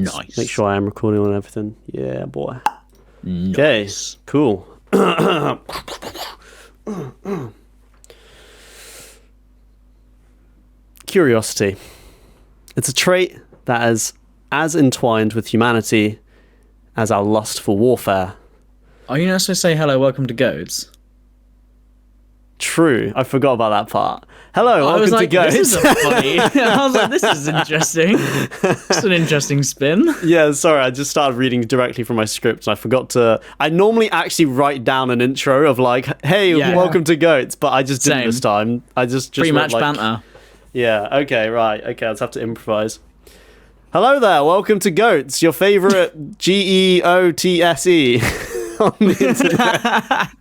Nice. Make sure I am recording on everything. Yeah, boy. Nice. Okay, cool. Curiosity. It's a trait that is as entwined with humanity as our lust for warfare. Are you not supposed to say hello, welcome to Goats? True, I forgot about that part. Hello, I welcome was like, to Goats. this is funny. I was like, this is interesting. It's an interesting spin. Yeah, sorry, I just started reading directly from my script and I forgot to... I normally actually write down an intro of like, hey, welcome to Goats, but I just didn't Same. this time. I just Pre-match wrote, like, banter. Yeah, okay, right. Okay, let's have to improvise. Hello there, welcome to Goats, your favourite GEOTSE on the internet.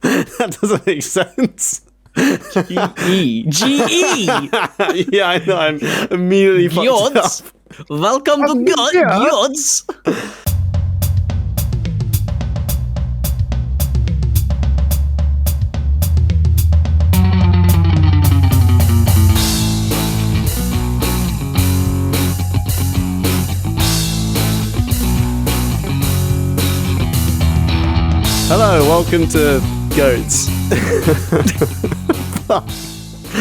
That doesn't make sense. G-E. Yeah, I know, I'm immediately fucked Yods. up. Welcome to Yods. Hello, welcome to Goats.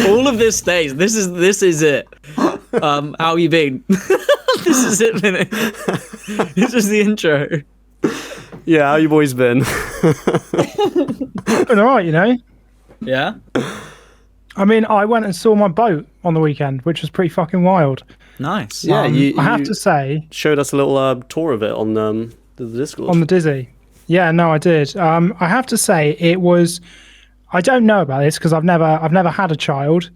All of this stays. This is it. How you been? This is it, minute. This is the intro. Yeah, how you boys been? Been alright, you know. Yeah. I mean, I went and saw my boat on the weekend, which was pretty fucking wild. Nice. Yeah, I have to say, showed us a little tour of it on the Discord. on the Dizzy. Yeah, no, I did. I have to say, it was. I don't know about this because I've never had a child,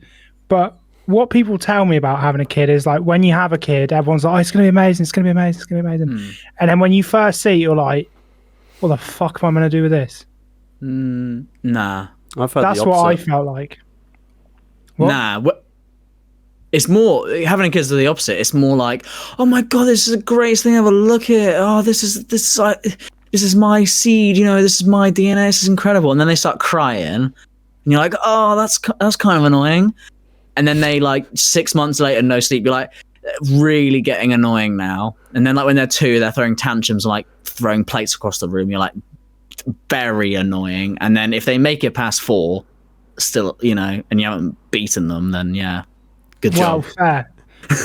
but what people tell me about having a kid is like when you have a kid, everyone's like, "Oh, it's gonna be amazing, it's gonna be amazing, it's gonna be amazing," and then when you first see it, you're like, "What the fuck am I gonna do with this?" Nah. I've heard That's the what I opposite. felt like. What? Nah. It's more having a kid's the opposite. It's more like, oh my god, this is the greatest thing ever. Look at it. Oh, this is my seed. You know, this is my DNA. This is incredible. And then they start crying, and you're like, oh, that's kind of annoying. And then they like 6 months later, no sleep. You're like, really getting annoying now. And then like when they're 2, they're throwing tantrums and like throwing plates across the room. You're like, very annoying. And then if they make it past 4, still, you know, and you haven't beaten them, then yeah, good Well, job. fair.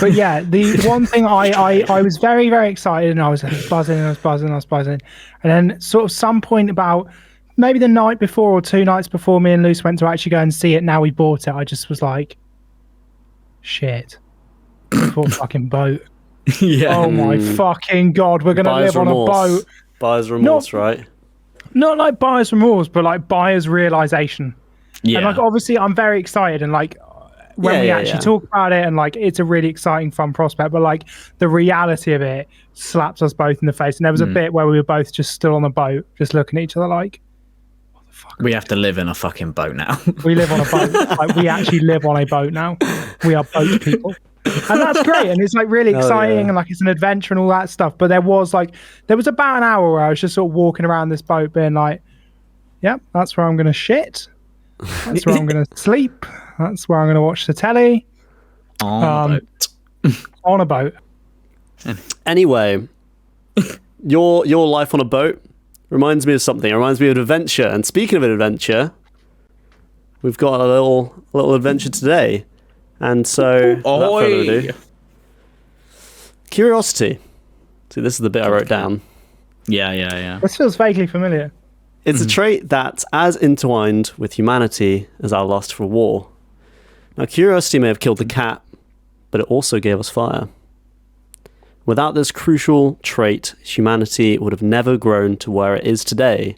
But yeah, the one thing I was very, very excited and I was buzzing, and then sort of some point about maybe the night before or 2 nights before me and Luce went to actually go and see it, now we bought it, I just was like, shit, poor fucking boat. Yeah. Oh my fucking god, we're gonna Buyer's live on a remorse. boat. Buyer's remorse, right? Not like buyer's remorse, but like buyer's realization. Yeah. And like obviously I'm very excited and like when we actually talk about it and like it's a really exciting fun prospect, but like the reality of it slaps us both in the face. And there was a bit where we were both just still on the boat just looking at each other like, what the fuck? We have to live in a fucking boat now. We live on a boat. Like we actually live on a boat now. We are boat people. And that's great. And it's like really exciting and like it's an adventure and all that stuff. But there was about an hour where I was just sort of walking around this boat being like, yep, that's where I'm gonna shit. That's where I'm gonna sleep. That's where I'm going to watch the telly. On a boat. On a boat. Anyway, your life on a boat reminds me of something. It reminds me of an adventure. And speaking of an adventure, we've got a little adventure today. And so, without further ado, curiosity. See, this is the bit I wrote down. Yeah. This feels vaguely familiar. It's a trait that's as entwined with humanity as our lust for war. Now, curiosity may have killed the cat, but it also gave us fire. Without this crucial trait, humanity would have never grown to where it is today,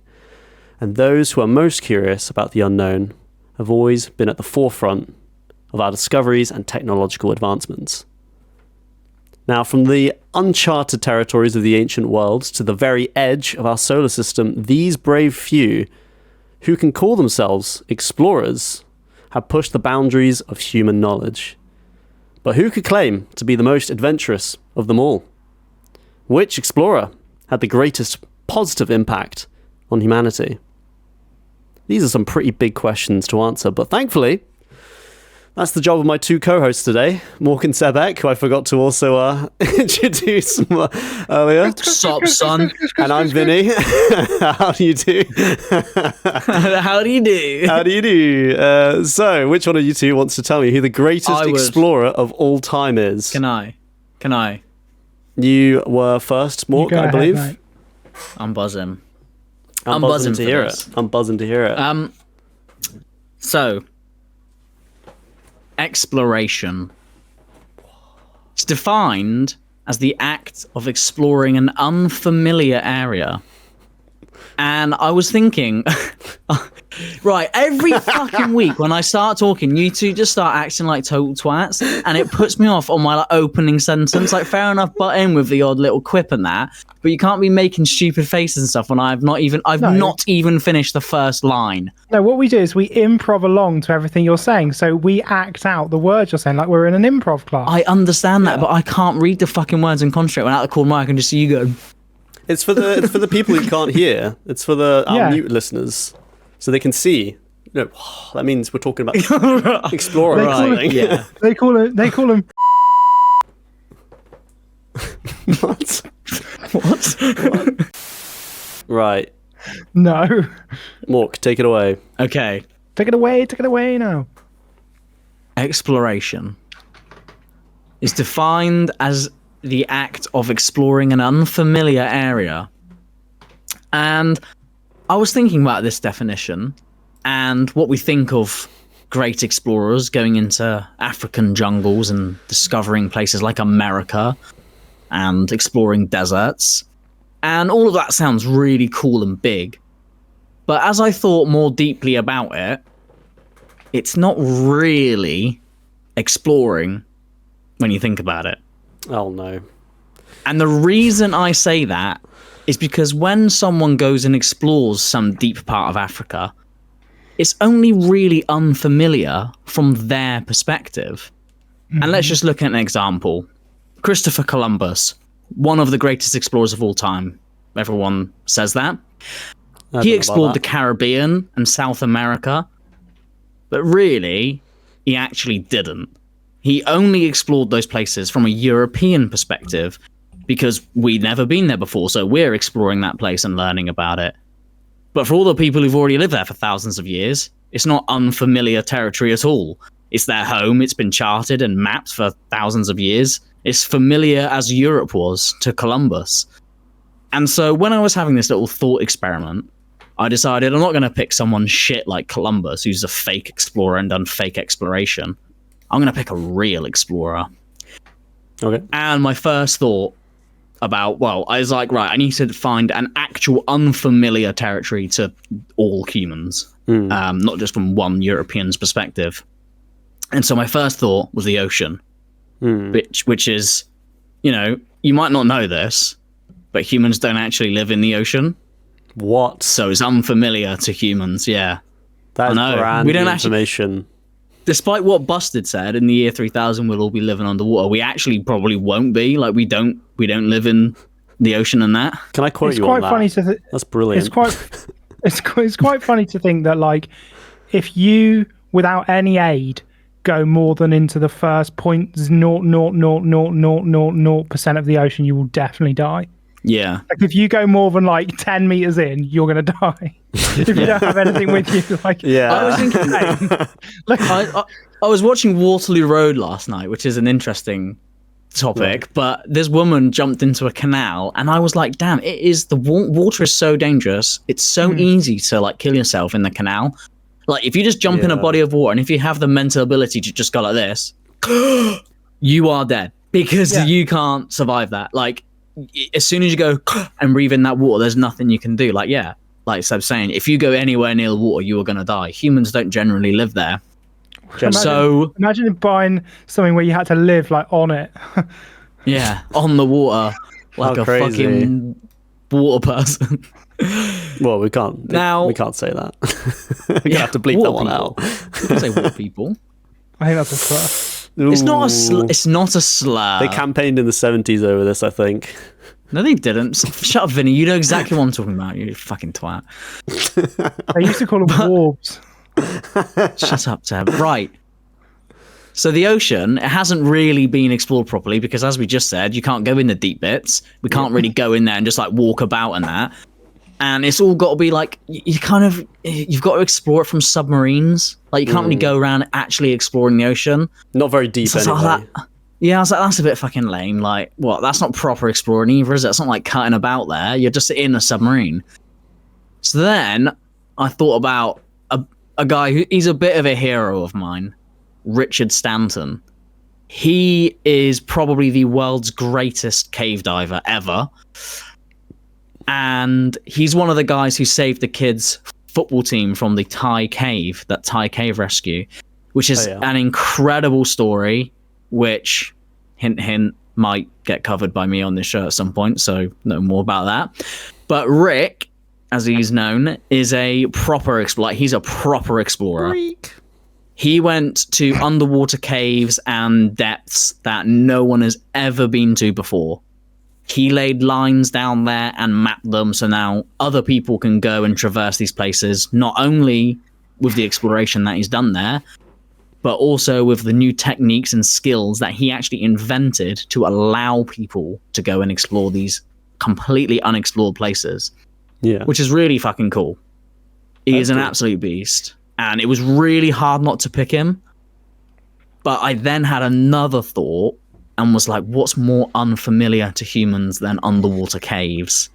and those who are most curious about the unknown have always been at the forefront of our discoveries and technological advancements. Now, from the uncharted territories of the ancient world to the very edge of our solar system, these brave few, who can call themselves explorers, have pushed the boundaries of human knowledge. But who could claim to be the most adventurous of them all? Which explorer had the greatest positive impact on humanity? These are some pretty big questions to answer, but thankfully, That's the job of my two co-hosts today, Mork and Sebek, who I forgot to also introduce earlier. Sup, son? And I'm Vinny. How do you do? How do you do? How do you do? So, which one of you two wants to tell me who the greatest explorer of all time is? Can I? You were first, Mork, I believe. Mate. I'm buzzing. I'm buzzing to hear it. I'm buzzing to hear it. So, exploration. It's defined as the act of exploring an unfamiliar area. And I was thinking, right, every fucking week when I start talking, you two just start acting like total twats, and it puts me off on my like opening sentence. Like, fair enough, butt in with the odd little quip and that, but you can't be making stupid faces and stuff when I've not even finished the first line. No, what we do is we improv along to everything you're saying, so we act out the words you're saying like we're in an improv class. I understand that, but I can't read the fucking words and concentrate when out of the corner I can just see you go. It's for the people who can't hear. It's for our mute listeners, so they can see. You know, that means we're talking about exploring. They call them. What? Right. No. Mork, take it away. Okay. Take it away now. Exploration is defined as the act of exploring an unfamiliar area. And I was thinking about this definition and what we think of great explorers going into African jungles and discovering places like America and exploring deserts. And all of that sounds really cool and big. But as I thought more deeply about it, it's not really exploring when you think about it. Oh, no. And the reason I say that is because when someone goes and explores some deep part of Africa, it's only really unfamiliar from their perspective. Mm-hmm. And let's just look at an example. Christopher Columbus, one of the greatest explorers of all time. Everyone says that. He explored the Caribbean and South America, but really, he actually didn't. He only explored those places from a European perspective because we'd never been there before, so we're exploring that place and learning about it. But for all the people who've already lived there for thousands of years, it's not unfamiliar territory at all. It's their home, it's been charted and mapped for thousands of years. It's familiar as Europe was to Columbus. And so when I was having this little thought experiment, I decided I'm not going to pick someone shit like Columbus, who's a fake explorer and done fake exploration. I'm going to pick a real explorer. Okay. And my first thought I was like, right, I need to find an actual unfamiliar territory to all humans, not just from one European's perspective. And so my first thought was the ocean, which is, you might not know this, but humans don't actually live in the ocean. What? So it's unfamiliar to humans, yeah. That's brand new information. Despite what Busted said, in the year 3000 we'll all be living underwater. We actually probably won't be. Like we don't live in the ocean and that. Can I quote you on that? That's brilliant. It's quite funny to think that like if you without any aid go more than into the first 0.0000000% of the ocean, you will definitely die. Yeah. Like if you go more than like 10 meters in, you're gonna die. If you don't have anything with you, like yeah. I was thinking, I was watching Waterloo Road last night, which is an interesting topic. Right. But this woman jumped into a canal, and I was like, "Damn! It is the water is so dangerous. It's so easy to like kill yourself in the canal. Like if you just jump in a body of water, and if you have the mental ability to just go like this, you are dead because you can't survive that. Like." As soon as you go and breathe in that water, there's nothing you can do. Like Seb's saying, if you go anywhere near the water, you are going to die. Humans don't generally live there. Imagine buying something where you had to live like on it. Yeah, on the water, like a fucking water person. Well, we can't say that. We're gonna have to bleep that one out. You can say water people. I think that's a slur. It's not a slur. They campaigned in the 70s over this, I think. No, they didn't. Shut up, Vinny. You know exactly what I'm talking about. You fucking twat. They used to call them warbs. Shut up, Tab. Right. So the ocean, it hasn't really been explored properly because, as we just said, you can't go in the deep bits. We can't really go in there and just like walk about and that. And it's all got to be like you've got to explore it from submarines. Like you can't really go around actually exploring the ocean. Not very deep So anyway. yeah, I was like, that's a bit fucking lame. Like, what? That's not proper exploring either, is it? It's not like cutting about there. You're just in a submarine. So then I thought about a guy he's a bit of a hero of mine, Richard Stanton. He is probably the world's greatest cave diver ever. And he's one of the guys who saved the kids' football team from the Thai cave rescue, which is an incredible story, which, hint, hint, might get covered by me on this show at some point, so no more about that. But Rick, as he's known, is a proper explorer. He's a proper explorer. Freak. He went to underwater caves and depths that no one has ever been to before. He laid lines down there and mapped them so now other people can go and traverse these places, not only with the exploration that he's done there, but also with the new techniques and skills that he actually invented to allow people to go and explore these completely unexplored places. Yeah. Which is really fucking cool. He is an absolute beast. And it was really hard not to pick him. But I then had another thought and was like, what's more unfamiliar to humans than underwater caves?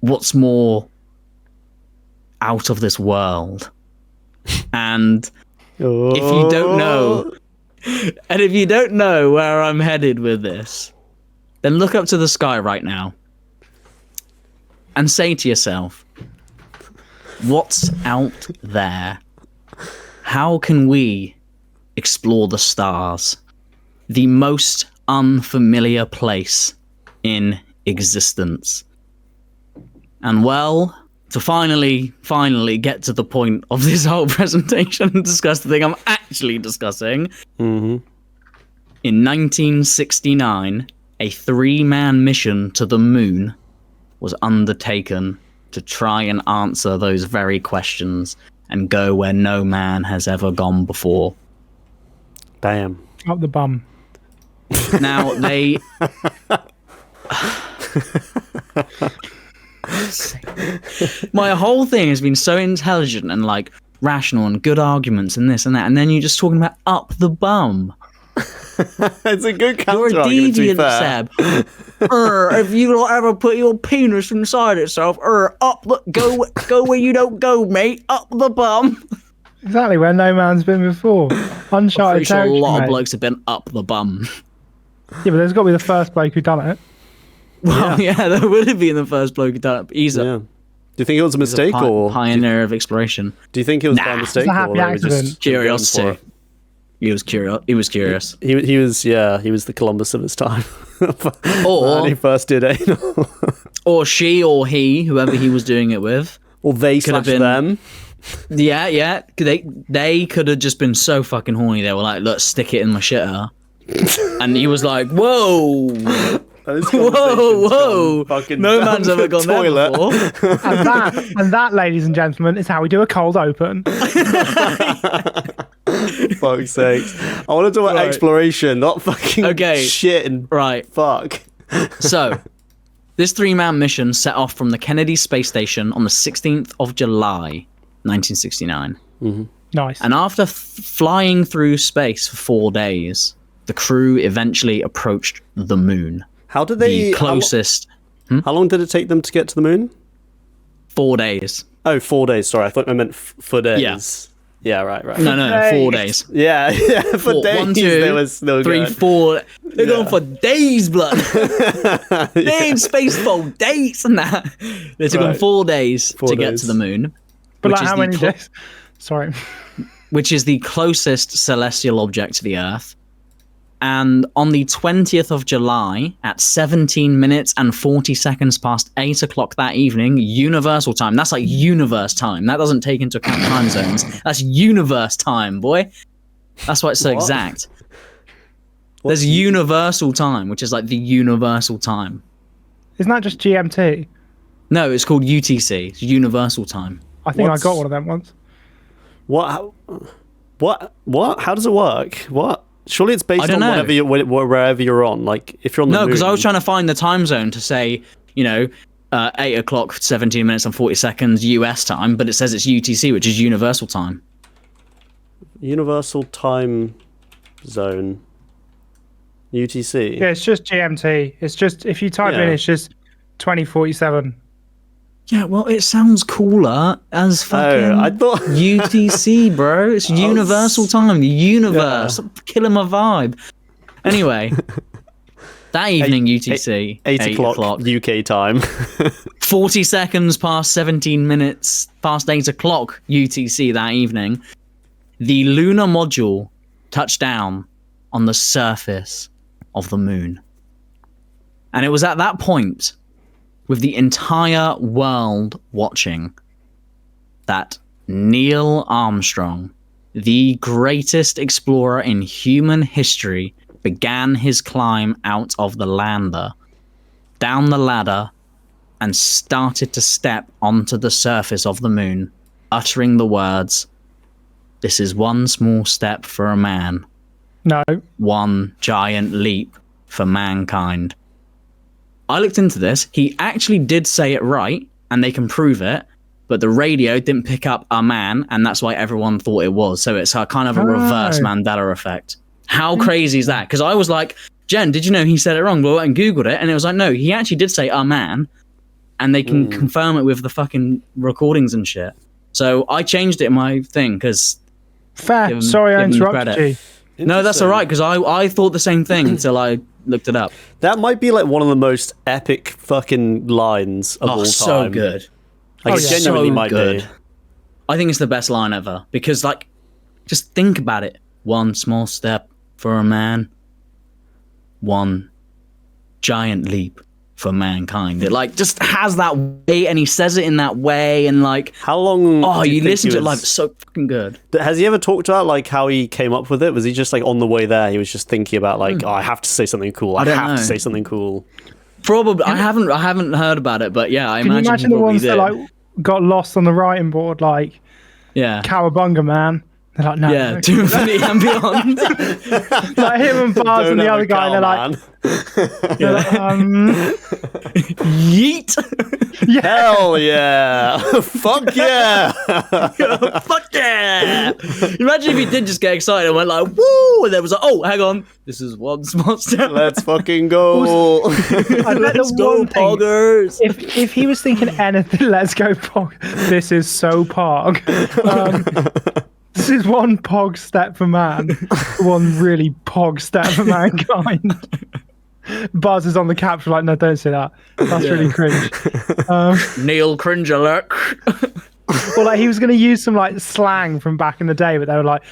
What's more out of this world? And if you don't know where I'm headed with this, then look up to the sky right now and say to yourself, what's out there? How can we explore the stars? The most unfamiliar place in existence. And well, to finally get to the point of this whole presentation and discuss the thing I'm actually discussing, in 1969, a 3-man mission to the moon was undertaken to try and answer those very questions and go where no man has ever gone before. Damn. Up the bum. Now, they... My whole thing has been so intelligent and like rational and good arguments and this and that, and then you're just talking about up the bum. It's a good counter You're a argument, to be deviant, fair. Seb. If you don't ever put your penis inside itself, go where you don't go, mate. Up the bum. Exactly where no man's been before. Uncharted Pretty sure a territory. lot of mate. blokes have been up the bum. Yeah, but there's got to be the first bloke who done it. Well, yeah, that would have been the first bloke who done it. But he's Yeah. Do you think it was a mistake, or pioneer of exploration? do you think it was by mistake, It's a happy or they were just accident. Curiosity. going for it? He was curious. He was curious. He was the Columbus of his time. Or- when he first did anal. Or she, or he, whoever he was doing it with. Or they Could have slash been- them. Yeah. They could have just been so fucking horny. They were like, "Let's stick it in my shitter," and he was like, "Whoa, This whoa, conversation's whoa! gone fucking No down man's the ever gone there toilet." before." And that, ladies and gentlemen, is how we do a cold open. Fuck's sakes. I want to talk about Right. exploration, not fucking Okay. shit and Right. fuck. So, this 3-man mission set off from the Kennedy Space Station on the 16th of July, 1969. Nice. And after flying through space for 4 days, the crew eventually approached the moon. How did they... The closest... How long did it take them to get to the moon? 4 days. Oh, 4 days. Sorry, I thought I meant for days. Yeah, right. No, 4 days. Yeah, for Four, days 1, 2, they was still 3, good. 4. They're going for days, blood. They're in space for days and that. They took them Right. 4 days 4 to get days. to the moon. but which like is how the many clo- days? Sorry. Which is the closest celestial object to the Earth. And on the 20th of July, at 17 minutes and 40 seconds past 8 o'clock that evening, universal time. That's like universe time. That doesn't take into account time zones. That's universe time, boy. That's why it's so What? exact. There's universal time, which is like the universal time. Isn't that just GMT? No, it's called UTC. It's universal time. I think What's- I got one of them once. What What? How does it work? What? Surely it's based I don't on know. wherever you're on. Like, if you're on the No, moon. because I was trying to find the time zone to say, 8 o'clock, 17 minutes and 40 seconds US time, but it says it's UTC, which is Universal Time. Universal Time Zone. UTC. Yeah, it's just GMT. It's just, if you type in, it's just 2047. Yeah, well, it sounds cooler as fucking I thought UTC, bro. It's Universal Time, the universe. Killing my vibe. Anyway, that evening, UTC, 8 o'clock UK time. 40 seconds past 17 minutes past 8 o'clock UTC that evening, the lunar module touched down on the surface of the moon. And it was at that point, with the entire world watching, that Neil Armstrong, the greatest explorer in human history, began his climb out of the lander, down the ladder, and started to step onto the surface of the moon, uttering the words, "This is one small step for a man, No. one giant leap for mankind." I looked into this. He actually did say it right, and they can prove it, but the radio didn't pick up a man, and that's why everyone thought it was. So it's a kind of a reverse Mandela effect. How crazy is that? Because I was like, Jen, did you know he said it wrong? Well, I went and Googled it, and it was like, no, he actually did say a man, and they can confirm it with the fucking recordings and shit. So I changed it in my thing, because... Fair. Sorry, I interrupted you. No, that's all right, because I thought the same thing until I looked it up. That might be like one of the most epic fucking lines of all time. So good. Like, it genuinely so might good. be. I think it's the best line ever, because, like, just think about it. One small step for a man, one giant leap for mankind. It, like, just has that way, and he says it in that way, and, like... How long... Oh, do you think listen he to it was- live, it's so fucking good. Has he ever talked about, like, how he came up with it? Was he just, like, on the way there, he was just thinking about, like, oh, I have to say something cool. I don't have know. to say something cool. Probably. I haven't heard about it, but yeah, I Can you imagine he the probably ones did. that like got lost on the writing board, like Yeah. Cowabunga Man? They're like, no. Yeah, no. to infinity and beyond. Like him and Bars and Don't the have other a guy, they're like, Yeet. yeah. Hell yeah! Fuck yeah! Fuck yeah! Imagine if he did just get excited and went like, woo! And there was like, oh, hang on. This is one small step. Let's fucking go! I bet Let's the go, one thing, poggers. if he was thinking anything, let's go Pog. This is so Pog. This is one Pog step for man, one really Pog step for mankind. Buzz is on the capture like, no, don't say that. That's really cringe. Neil cringe alert. Or like he was going to use some like slang from back in the day, but they were like,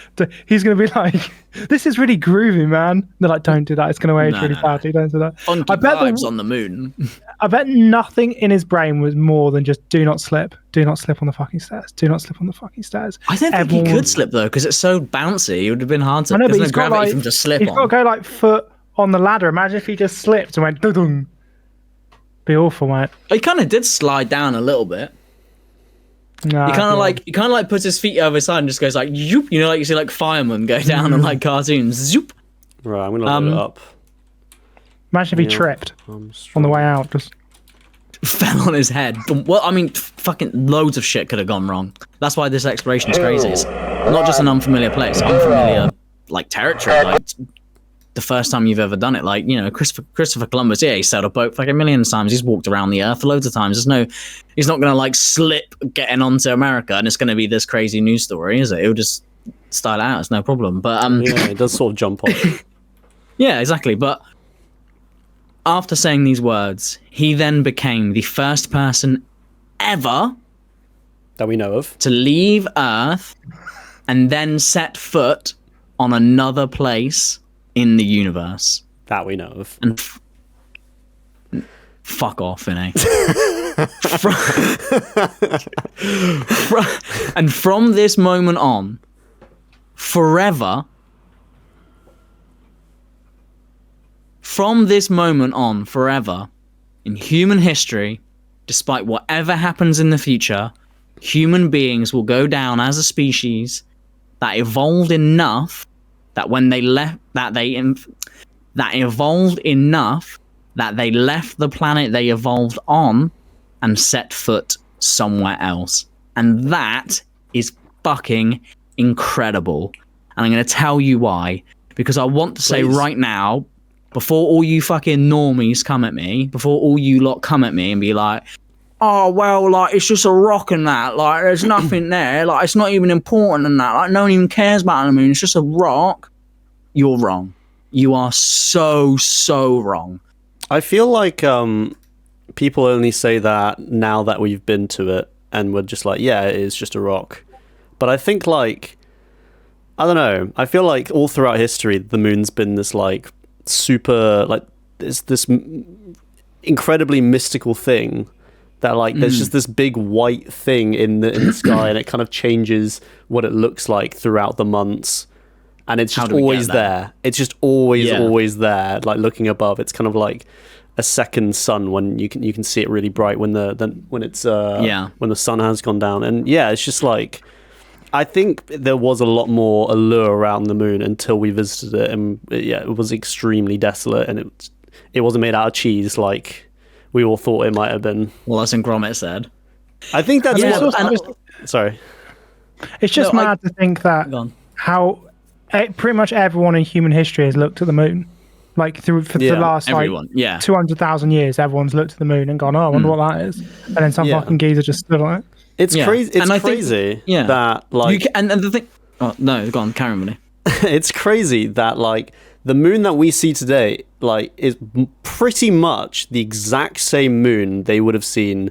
he's going to be like, this is really groovy, man. They're like, don't do that. It's going to age No, really no. badly. Don't do that. Funky I bet vibes on the moon. I bet nothing in his brain was more than just do not slip. Do not slip on the fucking stairs. Do not slip on the fucking stairs. I don't think Everyone- he could slip though, because it's so bouncy. It would have been hard to. I know, but There's no he's got gravity like, for him to slip he's on. got to go like foot on the ladder. Imagine if he just slipped and went dudung. Be awful, mate. He kind of did slide down a little bit. Nah, He kind of like puts his feet over his side and just goes like zoop. You know, like you see like firemen go down on like cartoons. Zoop. Right, I'm gonna load it up. Imagine if he tripped on the way out. Just Fell on his head. Well, I mean, fucking loads of shit could have gone wrong. That's why this exploration is crazy. It's not just an unfamiliar place, unfamiliar like territory. Like the first time you've ever done it. Like, you know, Christopher Columbus. Yeah, he sailed a boat fucking millions of times. He's walked around the earth loads of times. He's not gonna like slip getting onto America, and it's gonna be this crazy news story, is it? He'll just style it out. It's no problem. But Yeah, it does sort of jump off. yeah, exactly. But after saying these words, he then became the first person ever That we know of. to leave Earth and then set foot on another place in the universe. That we know of. And fuck off, innit? And from this moment on, forever, in human history, despite whatever happens in the future, human beings will go down as a species that evolved enough that when they left, that evolved enough that they left the planet they evolved on and set foot somewhere else. And that is fucking incredible. And I'm going to tell you why. Because I want to say right now, before all you fucking normies come at me, before all you lot come at me and be like, oh, well, like, it's just a rock and that. Like, there's nothing there. Like, it's not even important and that. Like, no one even cares about the moon. It's just a rock. You're wrong. You are so, so wrong. I feel like people only say that now that we've been to it and we're just like, yeah, it is just a rock. But I think, like, I don't know. I feel like all throughout history, the moon's been this, like, super, like, this incredibly mystical thing that, like, there's just this big white thing in the sky, and it kind of changes what it looks like throughout the months. And it's just always there. It's just always there. Like, looking above, it's kind of like a second sun when you can see it really bright when when the sun has gone down. And yeah, it's just like, I think there was a lot more allure around the moon until we visited it, and yeah, it was extremely desolate, and it wasn't made out of cheese like we all thought it might have been. Well, as Gromit said. I think that's sorry. It's just mad to think that how pretty much everyone in human history has looked at the moon. Like the last 200,000 years, everyone's looked at the moon and gone, "Oh, I wonder what that is," and then some fucking geezer just stood on it. It's crazy. It's crazy that, like, and the thing. Oh no, go on, carry on, Willie. It's crazy that, like, the moon that we see today, like, is pretty much the exact same moon they would have seen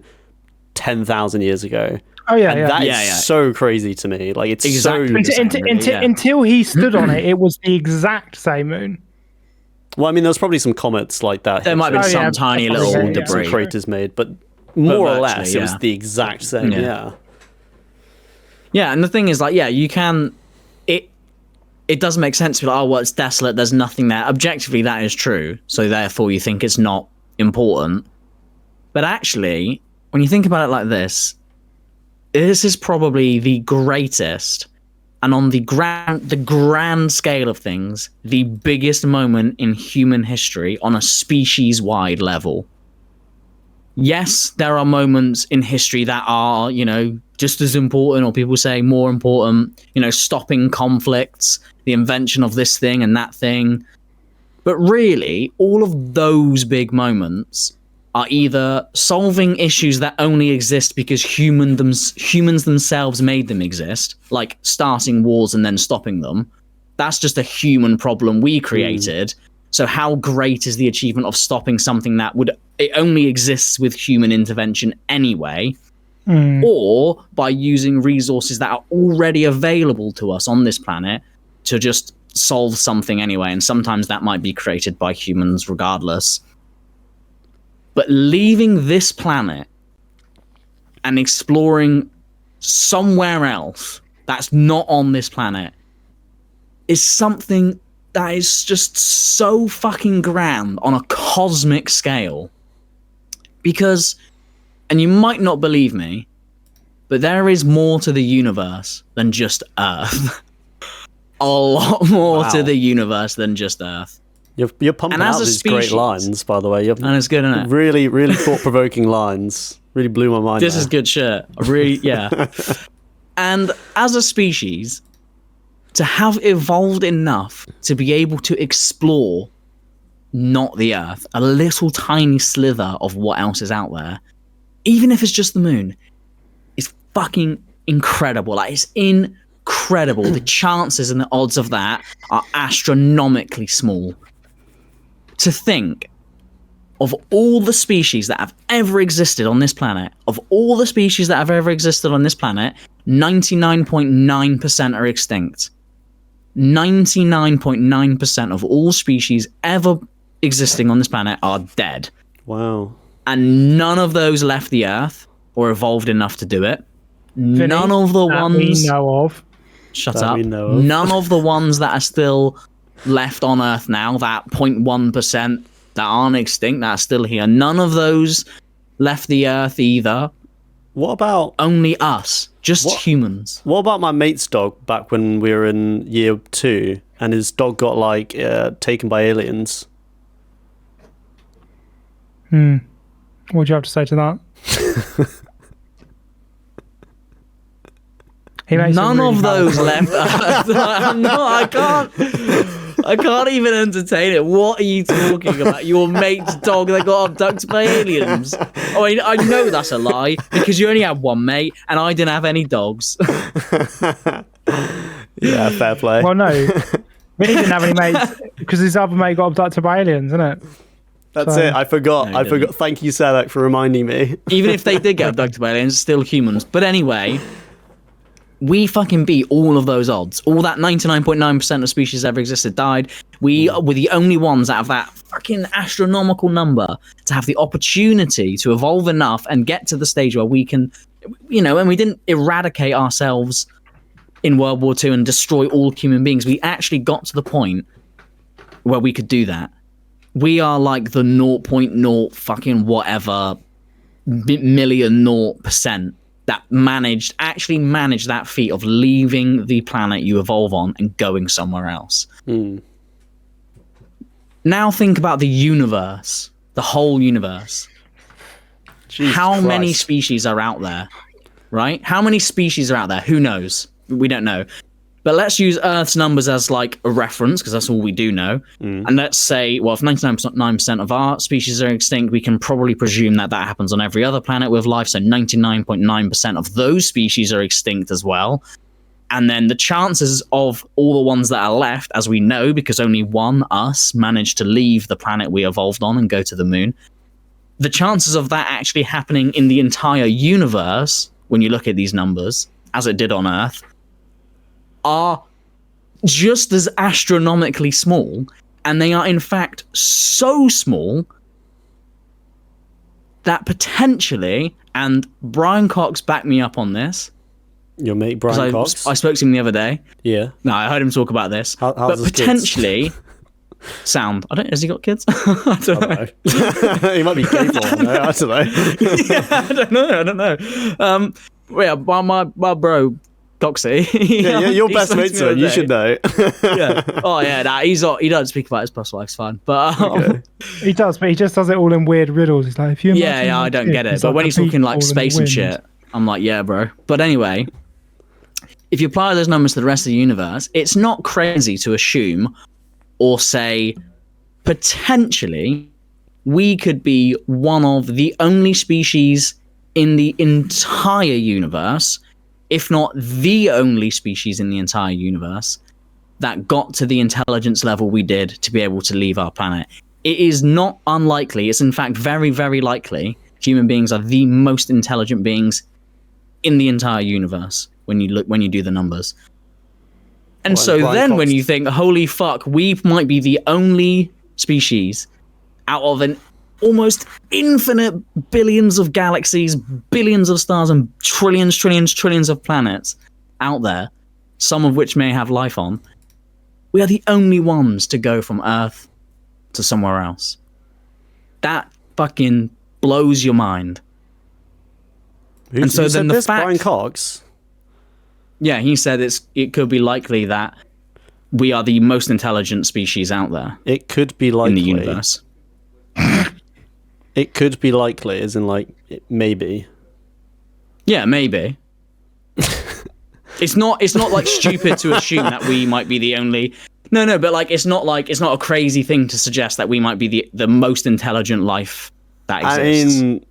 10,000 years ago. Oh yeah, and that is so crazy to me. Like, it's exactly so until he stood on it, it was the exact same moon. Well, I mean, there's probably some comets like that. There might be some tiny little debris, some craters made, but more or less, it was the exact same. Yeah, and the thing is, like, you can. It does make sense to be like, oh, well, it's desolate. There's nothing there. Objectively, that is true. So therefore, you think it's not important. But actually, when you think about it like this is probably the greatest, and on the grand scale of things, the biggest moment in human history on a species-wide level. Yes, there are moments in history that are, just as important, or people say more important, stopping conflicts, the invention of this thing and that thing. But really, all of those big moments are either solving issues that only exist because humans themselves made them exist, like starting wars and then stopping them. That's just a human problem we created. So how great is the achievement of stopping something it only exists with human intervention anyway, or by using resources that are already available to us on this planet to just solve something anyway. And sometimes that might be created by humans regardless. But leaving this planet and exploring somewhere else that's not on this planet is something that is just so fucking grand on a cosmic scale. Because, and you might not believe me, but there is more to the universe than just Earth. A lot more to the universe than just Earth. You're pumping out these great lines, by the way. And it's good, isn't it? Really, really thought-provoking lines. Really blew my mind. This is good shit. And as a species, to have evolved enough to be able to explore not the Earth, a little tiny slither of what else is out there, even if it's just the moon, is fucking incredible. Like, it's incredible. The chances and the odds of that are astronomically small. To think of all the species that have ever existed on this planet, 99.9% are extinct. 99.9% of all species ever existing on this planet are dead. Wow. And none of those left the Earth or evolved enough to do it. None of the ones we know of. Shut up. None of the ones that are still left on Earth now, that 0.1% that aren't extinct, that are still here, none of those left the Earth either. What about Only us, just humans. what about my mate's dog back when we were in year 2, and his dog got like taken by aliens? What would you have to say to that? None of those left us. I can't even entertain it. What are you talking about? Your mate's dog that got abducted by aliens? Oh, I know that's a lie because you only had one mate and I didn't have any dogs. Yeah, fair play. Well, no, he didn't have any mates because his other mate got abducted by aliens, isn't it? That's it. I forgot. No, I forgot. Thank you, Sadek, for reminding me. Even if they did get abducted by aliens, still humans. But anyway, we fucking beat all of those odds. All that 99.9% of species ever existed died. We were the only ones out of that fucking astronomical number to have the opportunity to evolve enough and get to the stage where we can, and we didn't eradicate ourselves in World War II and destroy all human beings. We actually got to the point where we could do that. We are like the 0.0 fucking whatever million 0% that managed that feat of leaving the planet you evolve on and going somewhere else. Now think about the universe, the whole universe. How many species are out there, right? How many species are out there? Who knows? We don't know. But let's use Earth's numbers as like a reference, because that's all we do know. And let's say, well, if 99.9% of our species are extinct, we can probably presume that that happens on every other planet with life. So 99.9% of those species are extinct as well. And then the chances of all the ones that are left, as we know, because only one, us, managed to leave the planet we evolved on and go to the moon. The chances of that actually happening in the entire universe, when you look at these numbers, as it did on Earth, are just as astronomically small, and they are in fact so small that potentially, and Brian Cox backed me up on this. Your mate Brian Cox? I spoke to him the other day. Yeah. No, I heard him talk about this. How's but his potentially, sound. Has he got kids? I don't know. He might be gay for all I know. I don't know. Yeah, I don't know. Yeah, my bro. Coxie. Yeah, you're best mates with him. You should know. Yeah. Oh yeah. Nah, he doesn't speak about his personal life. It's fine. But Okay. He does, but he just does it all in weird riddles. He's like, if you yeah, I don't get it. But when he's talking like space and shit, I'm like, yeah, bro. But anyway, if you apply those numbers to the rest of the universe, it's not crazy to assume or say potentially we could be one of the only species in the entire universe, if not the only species in the entire universe, that got to the intelligence level we did to be able to leave our planet. It is not unlikely, it's in fact very, very likely, human beings are the most intelligent beings in the entire universe when you do the numbers. And when you think, holy fuck, we might be the only species out of an almost infinite billions of galaxies, billions of stars, and trillions of planets out there, some of which may have life on, we are the only ones to go from Earth to somewhere else. That fucking blows your mind. And so then the fact, Brian Cox? Yeah, he said it could be likely that we are the most intelligent species out there. It could be likely. In the universe. It could be likely, as in like maybe. Yeah, maybe. It's not like stupid to assume that we might be the only. No, but like it's not a crazy thing to suggest that we might be the most intelligent life that exists. I mean,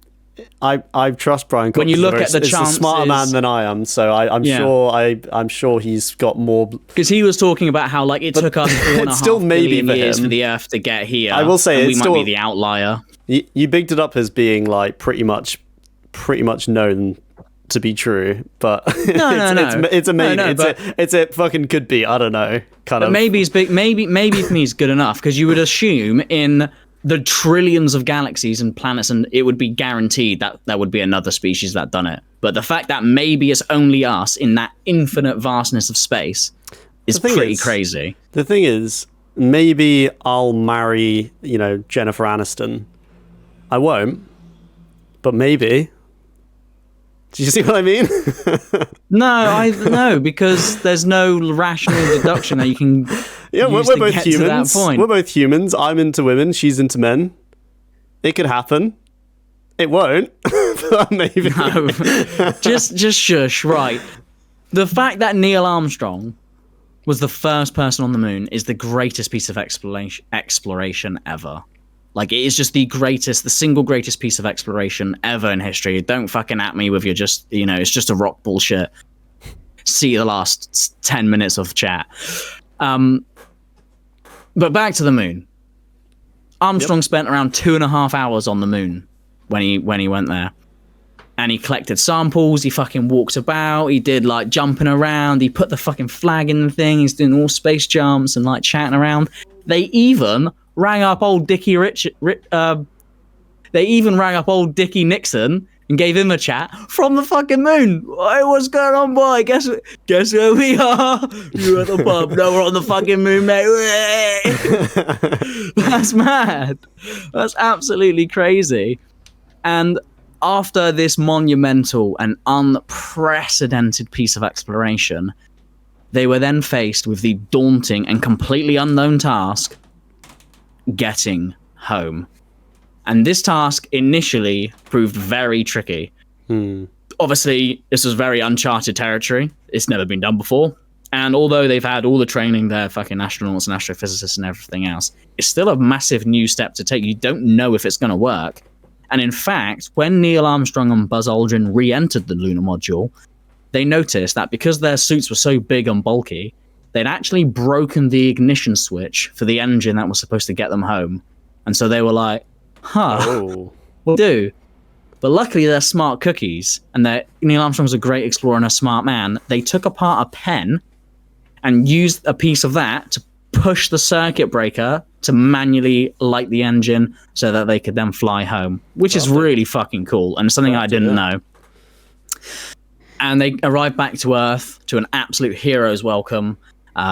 I trust Brian Cox. When you look at the chances, he's a smarter man than I am, so I'm sure he's got more. Because he was talking about how like it took us 4.5 billion years for the Earth to get here. I will say we might be the outlier. You bigged it up as being like pretty much known to be true, but it's amazing. It's a fucking could be. I don't know. Maybe it's big. Maybe for me it's good enough, because you would assume in the trillions of galaxies and planets, and it would be guaranteed that there would be another species that done it. But the fact that maybe it's only us in that infinite vastness of space is pretty crazy. The thing is, maybe I'll marry, Jennifer Aniston. I won't, but maybe. Do you see what I mean? No, because there's no rational deduction that you can. Yeah, we're use to both get to humans. that point. We're both humans. I'm into women. She's into men. It could happen. It won't. But maybe. No, just shush. Right. The fact that Neil Armstrong was the first person on the moon is the greatest piece of exploration ever. Like, it is just the single greatest piece of exploration ever in history. Don't fucking at me with your it's just a rock bullshit. See the last 10 minutes of chat. But back to the moon. Armstrong spent around 2.5 hours on the moon when he went there. And he collected samples, he fucking walked about, he did like jumping around, he put the fucking flag in the thing, he's doing all space jumps and like chatting around. They even rang up old Dickie Nixon and gave him a chat from the fucking moon. Hey, what's going on, boy? Guess where we are? You're at the pub. No, we're on the fucking moon, mate. That's mad. That's absolutely crazy. And after this monumental and unprecedented piece of exploration, they were then faced with the daunting and completely unknown task getting home. And this task initially proved very tricky. Obviously, this was very uncharted territory. It's never been done before. And although they've had all the training, they're fucking astronauts and astrophysicists and everything else, it's still a massive new step to take. You don't know if it's going to work. And in fact, when Neil Armstrong and Buzz Aldrin re-entered the lunar module, they noticed that because their suits were so big and bulky, they'd actually broken the ignition switch for the engine that was supposed to get them home. And so they were like, we'll do. But luckily they're smart cookies, and Neil Armstrong's a great explorer and a smart man. They took apart a pen and used a piece of that to push the circuit breaker to manually light the engine so that they could then fly home, which is really fucking cool and something I didn't know. And they arrived back to Earth to an absolute hero's welcome.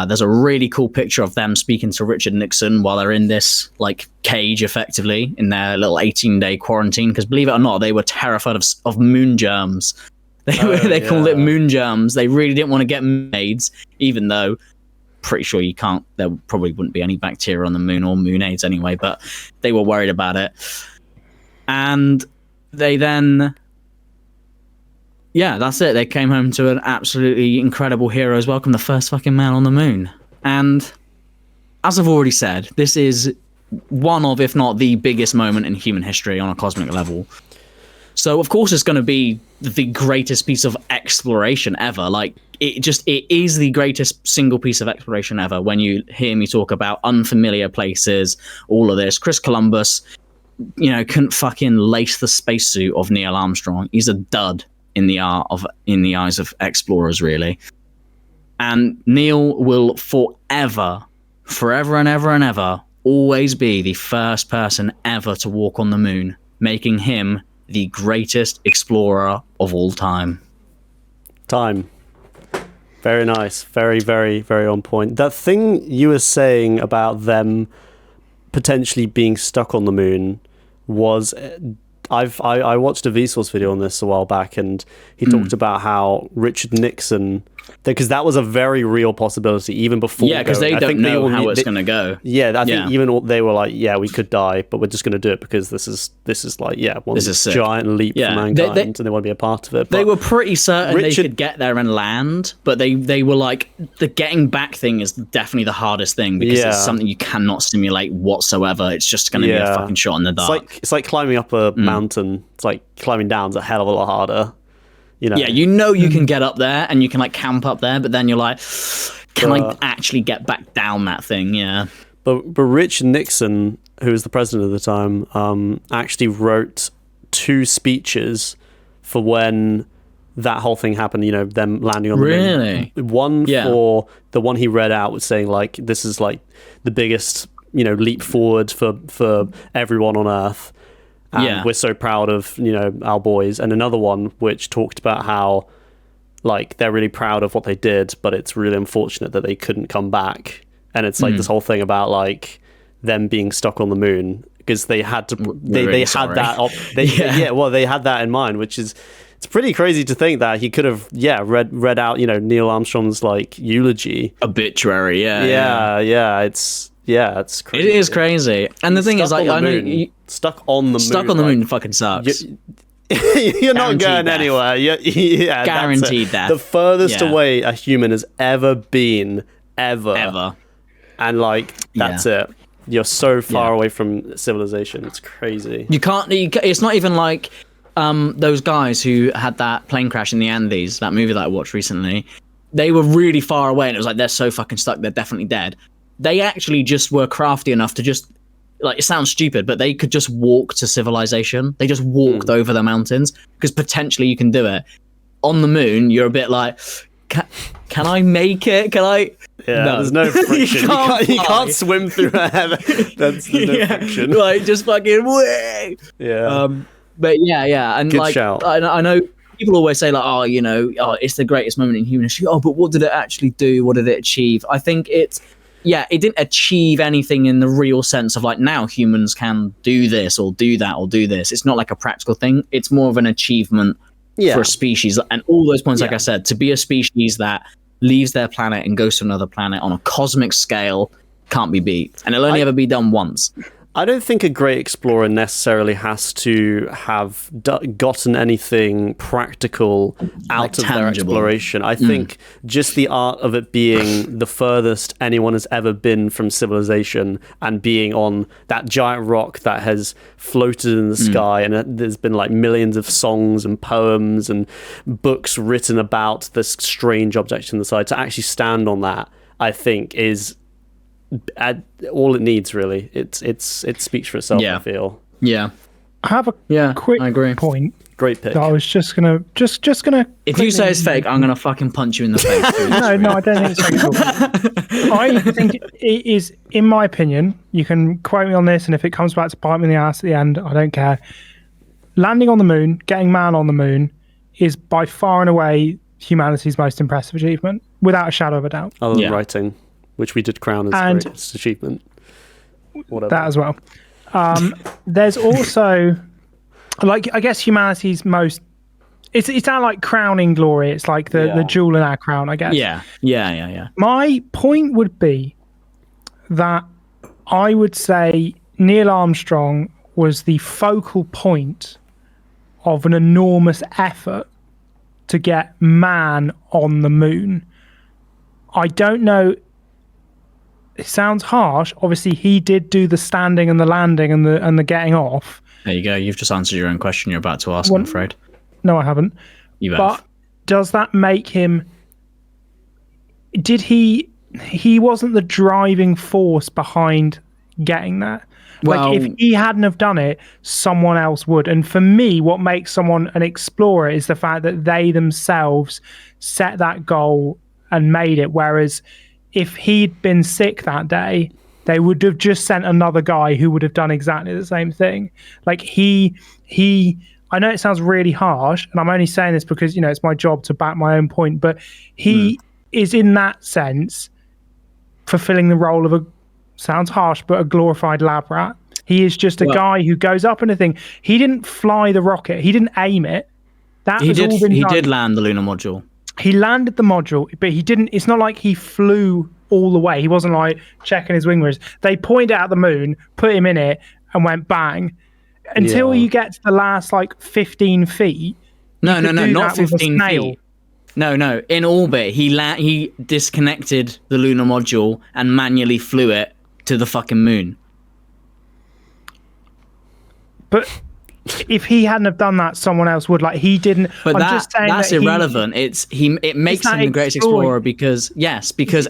There's a really cool picture of them speaking to Richard Nixon while they're in this like cage, effectively, in their little 18-day quarantine. Because believe it or not, they were terrified of moon germs. They called it moon germs. They really didn't want to get AIDS, even though pretty sure you can't. There probably wouldn't be any bacteria on the moon or moon AIDS anyway. But they were worried about it, and they then. Yeah, that's it. They came home to an absolutely incredible hero's welcome, the first fucking man on the moon. And as I've already said, this is one of, if not the biggest moment in human history on a cosmic level. So, of course, it's going to be the greatest piece of exploration ever. Like, it is the greatest single piece of exploration ever. When you hear me talk about unfamiliar places, all of this, Chris Columbus, couldn't fucking lace the spacesuit of Neil Armstrong. He's a dud in the eyes of explorers, really. And Neil will forever and ever always be the first person ever to walk on the moon, making him the greatest explorer of all time. Very nice. Very, very, very on point. That thing you were saying about them potentially being stuck on the moon was... I watched a Vsauce video on this a while back, and he talked about how Richard Nixon, because that was a very real possibility even before. Yeah, because they don't know how it's going to go. Yeah, I think even they were like, yeah, we could die, but we're just going to do it because this is like, one giant leap for mankind, and they want to be a part of it. But they were pretty certain they could get there and land, but they were like, the getting back thing is definitely the hardest thing because it's something you cannot simulate whatsoever. It's just going to be a fucking shot in the dark. It's like climbing up a mountain. It's like climbing down is a hell of a lot harder. You can get up there and you can like camp up there, but then you're like, can I actually get back down that thing? Yeah. But Richard Nixon, who was the president at the time, actually wrote 2 speeches for when that whole thing happened, them landing on the moon. Really? One for the one he read out was saying like, this is like the biggest, leap forward for everyone on Earth. And we're so proud of, our boys. And another one which talked about how, like, they're really proud of what they did, but it's really unfortunate that they couldn't come back. And it's like this whole thing about, like, them being stuck on the moon because they had to. They had that. They had that in mind, which is it's pretty crazy to think that he could have read out Neil Armstrong's like eulogy, obituary. It's crazy. It is crazy. And the thing is, like, I know stuck on the moon. Stuck on the moon fucking sucks. You're not going death. anywhere. Guaranteed death. The furthest away a human has ever been, ever. And like that's it. You're so far away from civilization. It's crazy. You can't. It's not even like those guys who had that plane crash in the Andes. That movie that I watched recently. They were really far away, and it was like they're so fucking stuck. They're definitely dead. They actually just were crafty enough to just. Like, it sounds stupid, but they could just walk to civilization. They just walked over the mountains because potentially you can do it. On the moon, you're a bit like, can I make it? Can I? Yeah, no. There's no friction. you can't swim through heaven. There's no friction. Like, just fucking way. Yeah. But yeah, and good like, shout. I know people always say like, it's the greatest moment in human history. Oh, but what did it actually do? What did it achieve? I think it didn't achieve anything in the real sense of like now humans can do this or do that or do this. It's not like a practical thing. It's more of an achievement for a species. And all those points, like I said, to be a species that leaves their planet and goes to another planet on a cosmic scale can't be beat. And it'll only ever be done once. I don't think a great explorer necessarily has to have gotten anything practical out of their exploration. I think just the art of it being the furthest anyone has ever been from civilization and being on that giant rock that has floated in the sky, and there's been like millions of songs and poems and books written about this strange object in the sky. To actually stand on that, I think, is all it needs, really. It speaks for itself. I feel. Yeah. I have a quick point. Great pick. That I was just gonna. If you say it's fake, I'm gonna fucking punch you in the face. No, I don't think it's fake at all. I think it is, in my opinion. You can quote me on this, and if it comes back to bite me in the ass at the end, I don't care. Landing on the moon, getting man on the moon, is by far and away humanity's most impressive achievement, without a shadow of a doubt. Other than writing, which we did crown as the greatest achievement. Whatever. That as well. There's also, like, I guess humanity's most. It's our like crowning glory. It's like the jewel in our crown, I guess. Yeah. My point would be that I would say Neil Armstrong was the focal point of an enormous effort to get man on the moon. I don't know. It sounds harsh. Obviously, he did do the standing and the landing and the getting off. There you go. You've just answered your own question you're about to ask, I'm afraid. No, I haven't. You have. But does that make him... Did he wasn't the driving force behind getting that. Well, like, if he hadn't have done it, someone else would. And for me, what makes someone an explorer is the fact that they themselves set that goal and made it. Whereas if he'd been sick that day, they would have just sent another guy who would have done exactly the same thing. Like he I know it sounds really harsh, and I'm only saying this because, it's my job to back my own point, but he is in that sense fulfilling the role of sounds harsh, but a glorified lab rat. He is just a guy who goes up in a thing. He didn't fly the rocket. He didn't aim it. He did land the lunar module. He landed the module, but he didn't. It's not like he flew all the way. He wasn't like checking his wing mirrors. They pointed out the moon, put him in it, and went bang. Until you get to the last 15 feet. No, not 15 feet. No. In orbit, he disconnected the lunar module and manually flew it to the fucking moon. But if he hadn't have done that, someone else would. Like, he didn't. But that's irrelevant. It makes him the greatest explorer because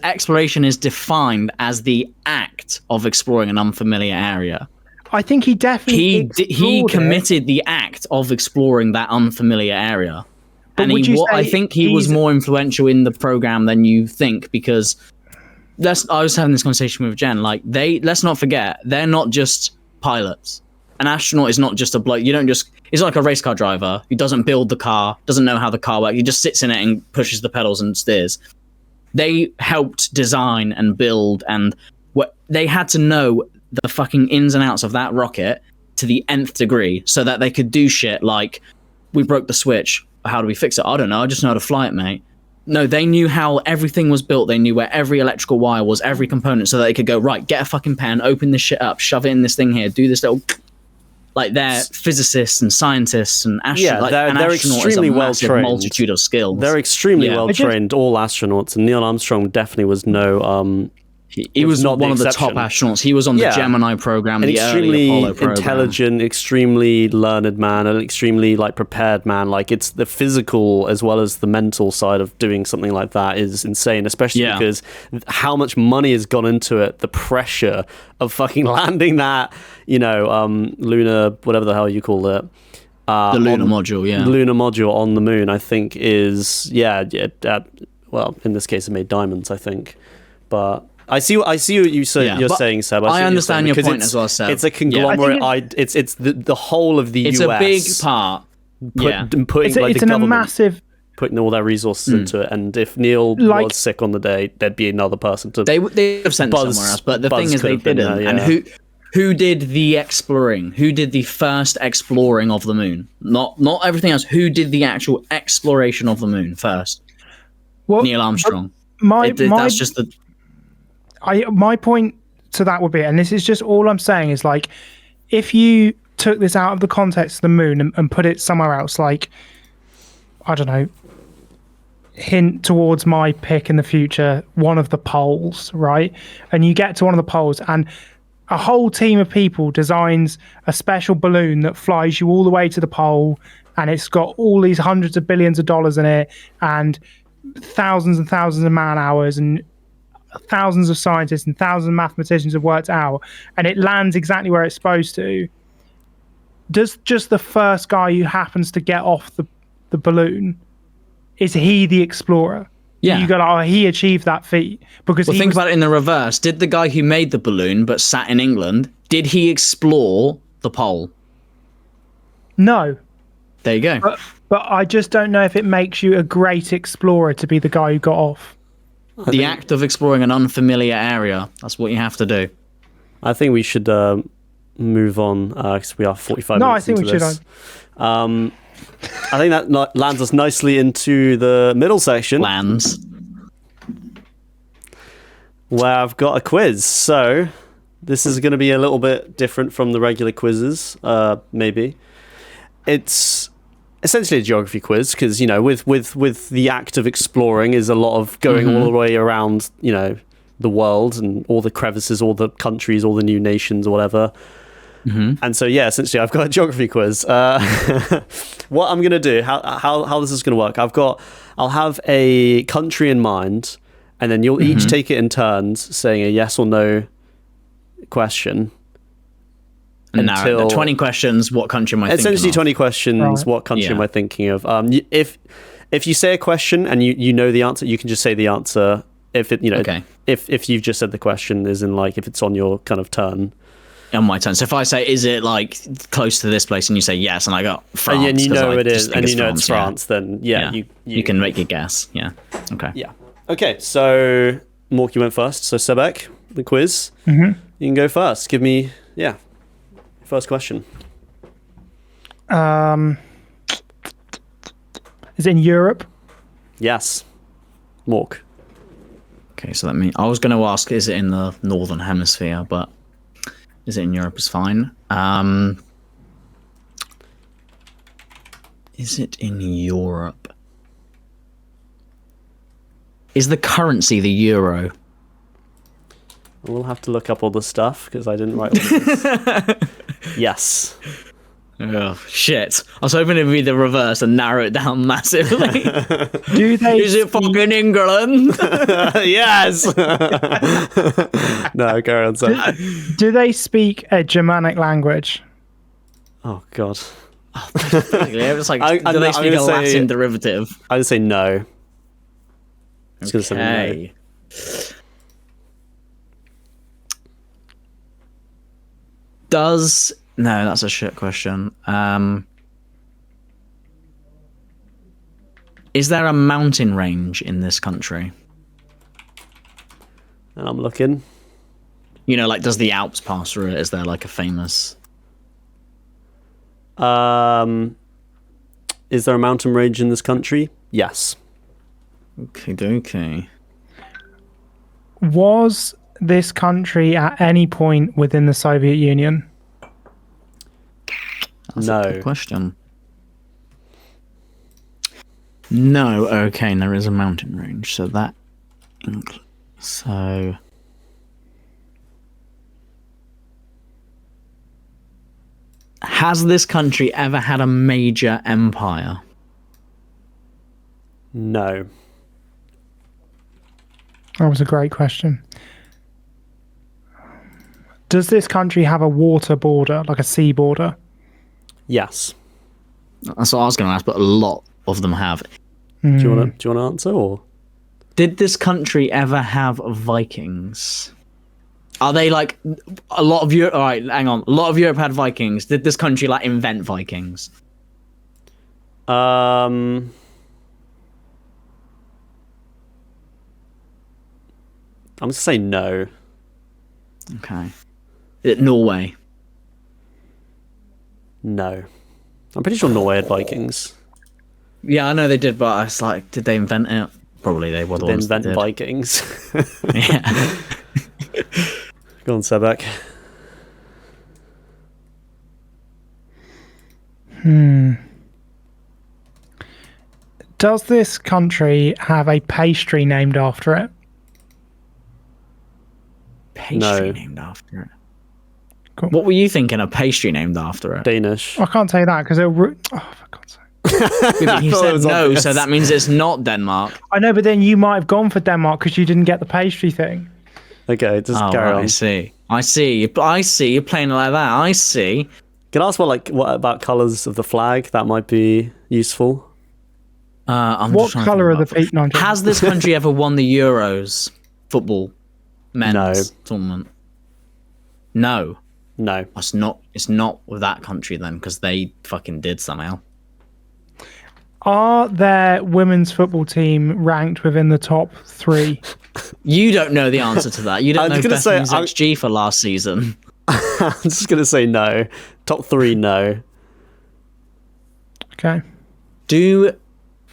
exploration is defined as the act of exploring an unfamiliar area. I think he definitely he committed the act of exploring that unfamilier area. But and I think he was more influential in the program than you think, because I was having this conversation with Jen. Like, let's not forget, they're not just pilots. An astronaut is not just a bloke. It's like a race car driver who doesn't build the car, doesn't know how the car works. He just sits in it and pushes the pedals and steers. They helped design and build, and they had to know the fucking ins and outs of that rocket to the nth degree so that they could do shit like, we broke the switch. how do we fix it? I don't know. I just know how to fly it, mate. No, they knew how everything was built. They knew where every electrical wire was, every component, so that they could go, right, get a fucking pen, open this shit up, shove it in this thing here, do this little... Like, they're physicists and scientists and astronauts. Yeah, like, they're extremely well trained. Multitude of skills. They're extremely well trained, all astronauts, and Neil Armstrong definitely was no... He was not one of the top astronauts. He was on the Gemini program, the early Apollo program. Intelligent, extremely learned man, an extremely prepared man. Like, it's the physical as well as the mental side of doing something like that is insane, especially because how much money has gone into it, the pressure of fucking landing that, lunar, whatever the hell you call it. The lunar module, yeah. Lunar module on the moon, I think is, well, in this case it made diamonds, I think. But... I see what you're saying, Seb. I understand your point as well, Seb. It's a conglomerate. It's the whole of the US. It's a big part. Putting all their resources into it. And if Neil was sick on the day, there'd be another person to. They have sent somewhere else. But the thing is, they didn't. And who did the exploring? Who did the first exploring of the moon? Not everything else. Who did the actual exploration of the moon first? Neil Armstrong. That's just the. My point to that would be, and this is just all I'm saying, is like, if you took this out of the context of the moon and put it somewhere else, like, I don't know, hint towards my pick in the future, one of the poles, right? And you get to one of the poles and a whole team of people designs a special balloon that flies you all the way to the pole, and it's got all these hundreds of billions of dollars in it and thousands and thousands of man hours and thousands of scientists and thousands of mathematicians have worked out, and it lands exactly where it's supposed to. Does just the first guy who happens to get off the balloon, is he the explorer? Yeah. You go, he achieved that feat because think about it in the reverse. Did the guy who made the balloon but sat in England, did he explore the pole? No. There you go. But I just don't know if it makes you a great explorer to be the guy who got off. The act of exploring an unfamiliar area, that's what you have to do. I think we should move on because we are 45 minutes No, I think into we this. should. I think that lands us nicely into the middle section. Where I've got a quiz. So this is going to be a little bit different from the regular quizzes, maybe. It's essentially a geography quiz because, with the act of exploring is a lot of going all the way around, the world and all the crevices, all the countries, all the new nations or whatever. And so, essentially I've got a geography quiz. What I'm going to do, how this is going to work, I'll have a country in mind, and then you'll each take it in turns saying a yes or no question. And now, 20 questions, what country am I thinking of? Essentially 20 questions, what country am I thinking of? If you say a question and you know the answer, you can just say the answer. If it, if you've just said the question, as in if it's on your kind of turn. On my turn. So if I say, is it close to this place, and you say yes, and I got France, and you know it is, and it's France, then you can make your guess. Yeah. Okay. Yeah. Okay. So Morky went first. So Sebek, the quiz. You can go first. Give me first question. Is it in Europe? Yes. Mork. Okay, so I was going to ask, is it in the Northern Hemisphere, but is it in Europe is fine. Is it in Europe? Is the currency the euro? We'll have to look up all the stuff because I didn't write all this. Yes. Oh, shit. I was hoping it'd be the reverse and narrow it down massively. Is it fucking England? Yes. No, carry on. Do they speak a Germanic language? Oh, God. It's do they speak a Latin derivative? I would say no. It's going to say no. No, that's a shit question. Is there a mountain range in this country? And I'm looking. Does the Alps pass through it? Is there a famous? Is there a mountain range in this country? Yes. Okay. Was this country at any point within the Soviet Union? That's No. a good question. No. Okay, and there is a mountain range, so that. So. Has this country ever had a major empire? No. That was a great question. Does this country have a water border, like a sea border? Yes. That's what I was going to ask, but a lot of them have. Do you want to answer, or? Did this country ever have Vikings? Are they like a lot of Europe? All right, hang on. A lot of Europe had Vikings. Did this country like invent Vikings? I'm going to say no. Okay. Norway. No. I'm pretty sure Norway had Vikings. Yeah, I know they did, but it's like, did they invent it? Probably they were the They ones that invent did. Vikings. Yeah. Go on, Sebek. Does this country have a pastry named after it? Pastry No. named after it. Cool. What were you thinking? A pastry named after it? Danish. I can't say that because it'll. Oh, for God's sake. You thought it said was no, obvious. so that means it's not Denmark. I know, but then you might have gone for Denmark because you didn't get the pastry thing. Okay, just Oh, carry right, on. I see. You're playing it like that. I see. Can I ask what about colours of the flag? That might be useful. I'm What just trying to colour are think the about- feet? No, I'm joking. Has this country ever won the Euros football men's No. tournament? No. No. It's not with that country then, because they fucking did somehow. Are their women's football team ranked within the top 3? You don't know the answer to that. You I don't was know gonna Best say, Men's I'm- XG for last season. I'm just going to say no. Top 3, no. Okay.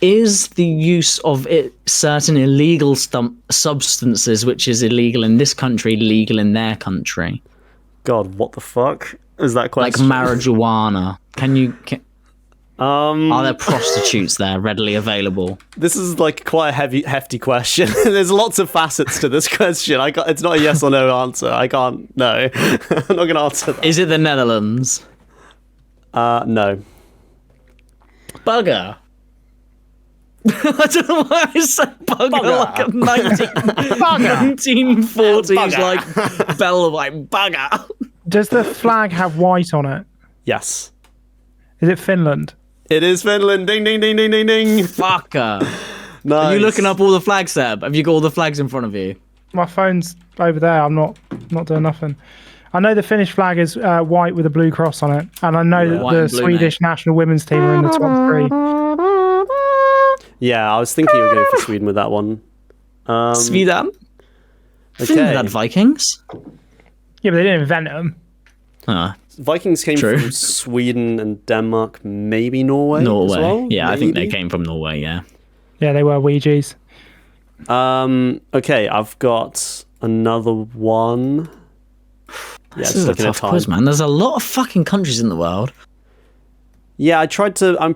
Is the use of certain illegal substances, which is illegal in this country, legal in their country? God, what the fuck is that Like question? marijuana. Are there prostitutes there readily available? This is like quite a hefty question. There's lots of facets to this question. It's not a yes or no answer. I can't. No, I'm not going to answer that. Is it the Netherlands? No. Bugger. I don't know why I said bugger, like a 1940s like bell like bugger. Does the flag have white on it? Yes. Is it Finland? It is Finland. Ding, ding, ding, ding, ding, ding. Fucker. Nice. Are you looking up all the flags, Seb? Have you got all the flags in front of you? My phone's over there. I'm not doing nothing. I know the Finnish flag is white with a blue cross on it, and I know that White the and blue, Swedish national women's team are in the top 3. Yeah, I was thinking you were going for Sweden with that one. Sweden? Finland had Vikings? Yeah, but they didn't invent them. Vikings came True. from Sweden and Denmark, maybe Norway. As well? Yeah, I think they Maybe. came from Norway, yeah. Yeah, they were Ouija's. Okay, I've got another one. Yeah, This just is a looking at tough time. quiz, man. There's a lot of fucking countries in the world. Yeah, I tried to. I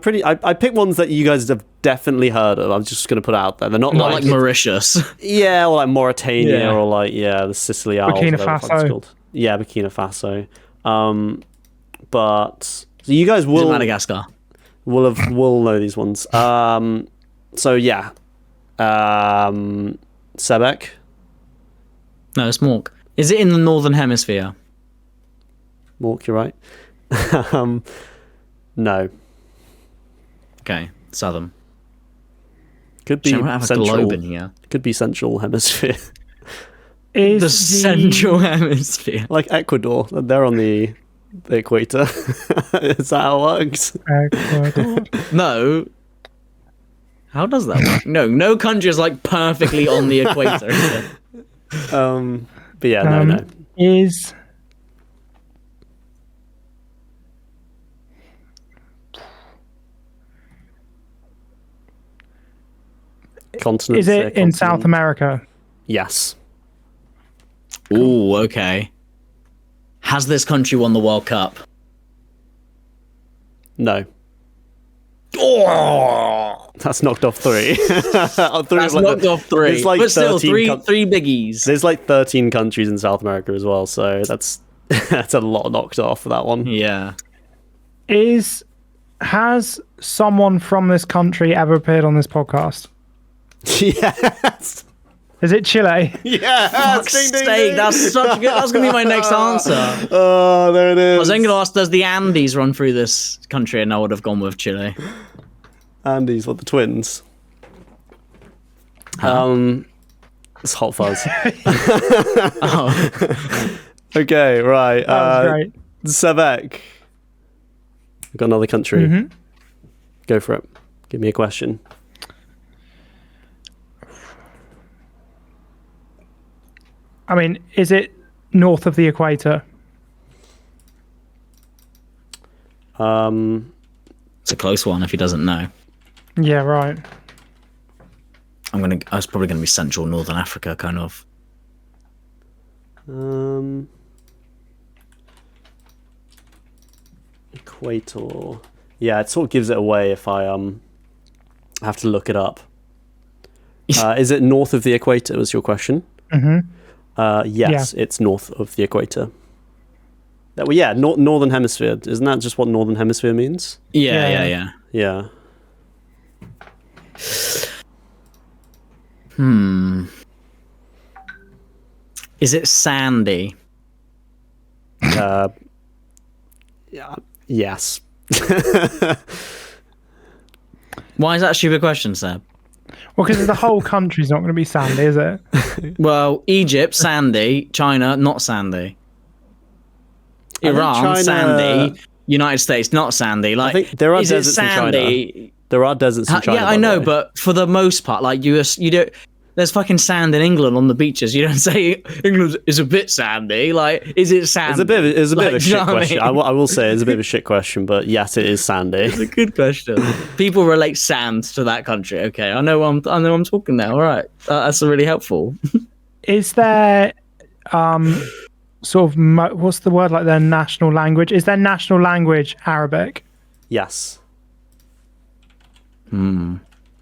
picked ones that you guys have definitely heard of. I'm just going to put it out there. They're not Not like, like Mauritius. yeah, or like Mauritania, Yeah. or like the Sicily Isles. Burkina whatever the fuck it's Faso. called. Yeah, Burkina Faso. But so you guys Is it will Madagascar? will know these ones. So yeah, Sebek. No, it's Mork. Is it in the Northern Hemisphere? Mork, you're right. No, Okay, Southern. could be Shall we have a central. globe in here? Could be Central Hemisphere, Is The Central Hemisphere. like Ecuador. They're on the equator. Is that how it works? Ecuador. No. How does that work? No country is like perfectly on the equator, is it? But yeah, no. Is continents. Is it in South continent. America? Yes. Ooh, okay. Has this country won the World Cup? No. Oh, That's knocked off 3. that's knocked off 3. There's like But still, 13 three biggies. There's like 13 countries in South America as well, so that's that's a lot knocked off for that one. Yeah. Has someone from this country ever appeared on this podcast? Yes. Is it Chile? Yes. Fuck's sake, that's such a good. That's gonna be my next answer. Oh, there it is. I was then gonna ask, does the Andes run through this country? And I would have gone with Chile. Andes, what, the twins? It's Hot Fuzz. Oh, Okay, right. That was great. Sevek. We've got another country. Mm-hmm. Go for it. Give me a question. I mean, is it north of the equator? it's a close one. If he doesn't know, Yeah, right. I was probably gonna be Central Northern Africa, kind of. Equator. Yeah, it sort of gives it away if I have to look it up. Is it north of the equator? Was your question? Yes, it's north of the equator. Well, yeah, northern hemisphere. Isn't that just what northern hemisphere means? Yeah. Yeah. Is it sandy? Yeah. Yes. Why is that a stupid question, Seb? Well, because the whole country's not going to be sandy, is it? Well, Egypt, sandy. China, not sandy. Iran, China- sandy. United States, not sandy. Like, think there are is it deserts in China. sandy? There are deserts in China. Yeah, by I the know, way. but for the most part, like you don't. There's fucking sand in England on the beaches. You don't say England is a bit sandy. Like, is it sandy? It's a bit of a Like, do you shit know what I question. mean? I will say it's a bit of a shit question, but yes, it is sandy. It's a good question. People relate sand to that country. Okay, I know I'm talking now. All right, that's really helpful. Is there sort of what's the word, like their national language? Is their national language Arabic? Yes.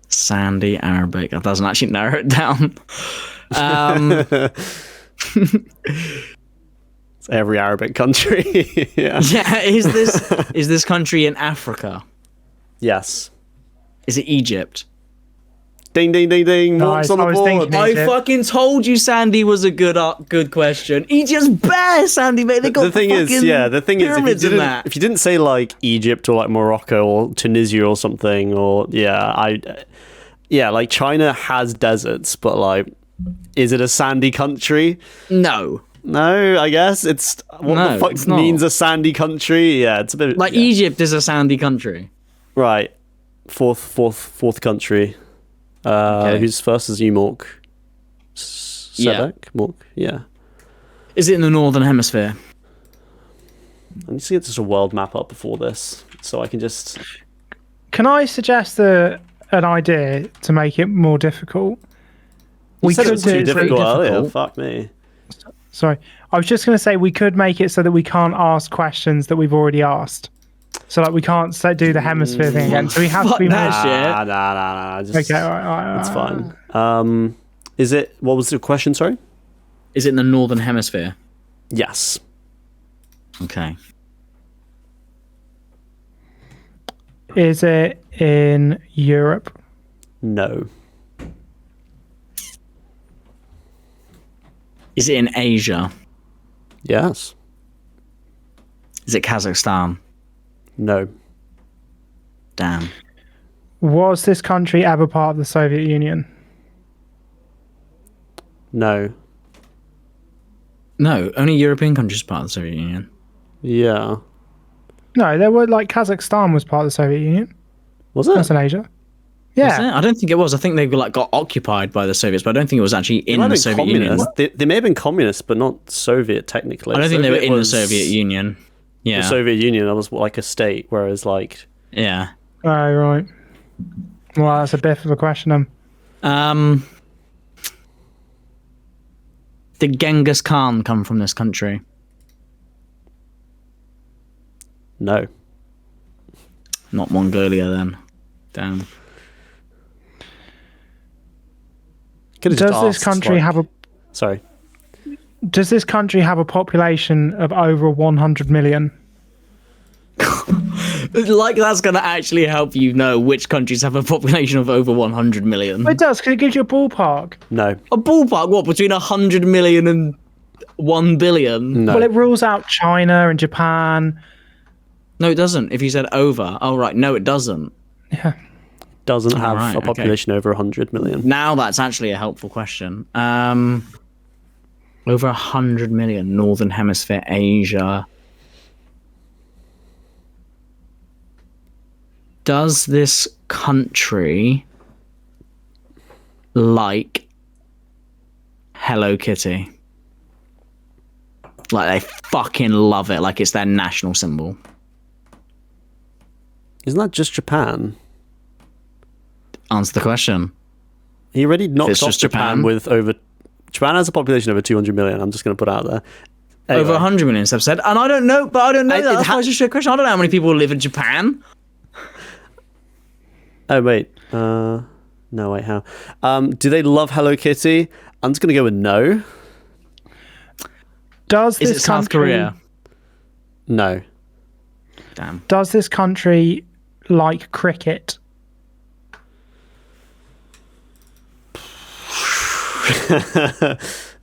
Sandy Arabic. That doesn't actually narrow it down. It's every Arabic country. Yeah. Yeah, is this country in Africa? Yes. Is it Egypt? Ding ding ding ding. Nice, Marks on the I was board. thinking- I Egypt. fucking told you Sandy was a good question. Egypt's bare, Sandy, mate. They got The thing is, pyramids in that. if you didn't say like Egypt or like Morocco or Tunisia or something, or like China has deserts, but like, is it a sandy country? No. No, I guess it's what No, the fuck it's not. means a sandy country. Yeah, it's a bit Like yeah. Egypt is a sandy country. Right. Fourth country. Okay. Who's first is you, Mork? Yeah. Sebek? Mork? Yeah. Is it in the northern hemisphere? I need to get just a world map up before this, so I can just. Can I suggest an idea to make it more difficult? You We said it could was do too it pretty difficult earlier. difficult. Fuck me. Sorry, I was just going to say we could make it so that we can't ask questions that we've already asked. So like we can't do the hemisphere thing again. So we have to be more. that shit. Nah. Just, Okay, all right. It's fine. Is it? What was the question? Sorry. Is it in the northern hemisphere? Yes. Okay. Is it in Europe? No. Is it in Asia? Yes. Is it Kazakhstan? No. Damn. Was this country ever part of the Soviet Union? No. No, only European countries are part of the Soviet Union. Yeah. No, there were like Kazakhstan was part of the Soviet Union. Was it? That's in Asia. Was Yeah. it? I don't think it was. I think they got occupied by the Soviets, but I don't think it was actually They in might the have been Soviet Union. communist. They may have been communist, but not Soviet technically. I don't think they were Soviet in the was- Soviet Union. Yeah. The Soviet Union, that was like a state, whereas like Yeah. Oh, right. Well, that's a bit of a question. Did Genghis Khan come from this country? No. Not Mongolia then. Damn. Could've just Does this asked, country like- have a Sorry. Does this country have a population of over 100 million? Like that's gonna actually help you know which countries have a population of over 100 million. It does, because it gives you a ballpark. No. A ballpark, what, between 100 million and 1 billion? No. Well, it rules out China and Japan. No, it doesn't. If you said over. Oh, right. No, it doesn't. Yeah. Doesn't have right, a okay. population over 100 million. Now that's actually a helpful question. Over 100 million, Northern Hemisphere, Asia. Does this country like Hello Kitty? Like they fucking love it, like it's their national symbol. Isn't that just Japan? Answer the question. He already knocked It's off just Japan Japan. with over... Japan has a population over 200 million. I'm just going to put it out there. Anyway. Over 100 million, Seb said. And I don't know, but I don't know that. That's why it's just a question. I don't know how many people live in Japan. Oh, wait. No, wait, how? Do they love Hello Kitty? I'm just going to go with no. Does Is this it South country, Korea? No. Damn. Does this country like cricket?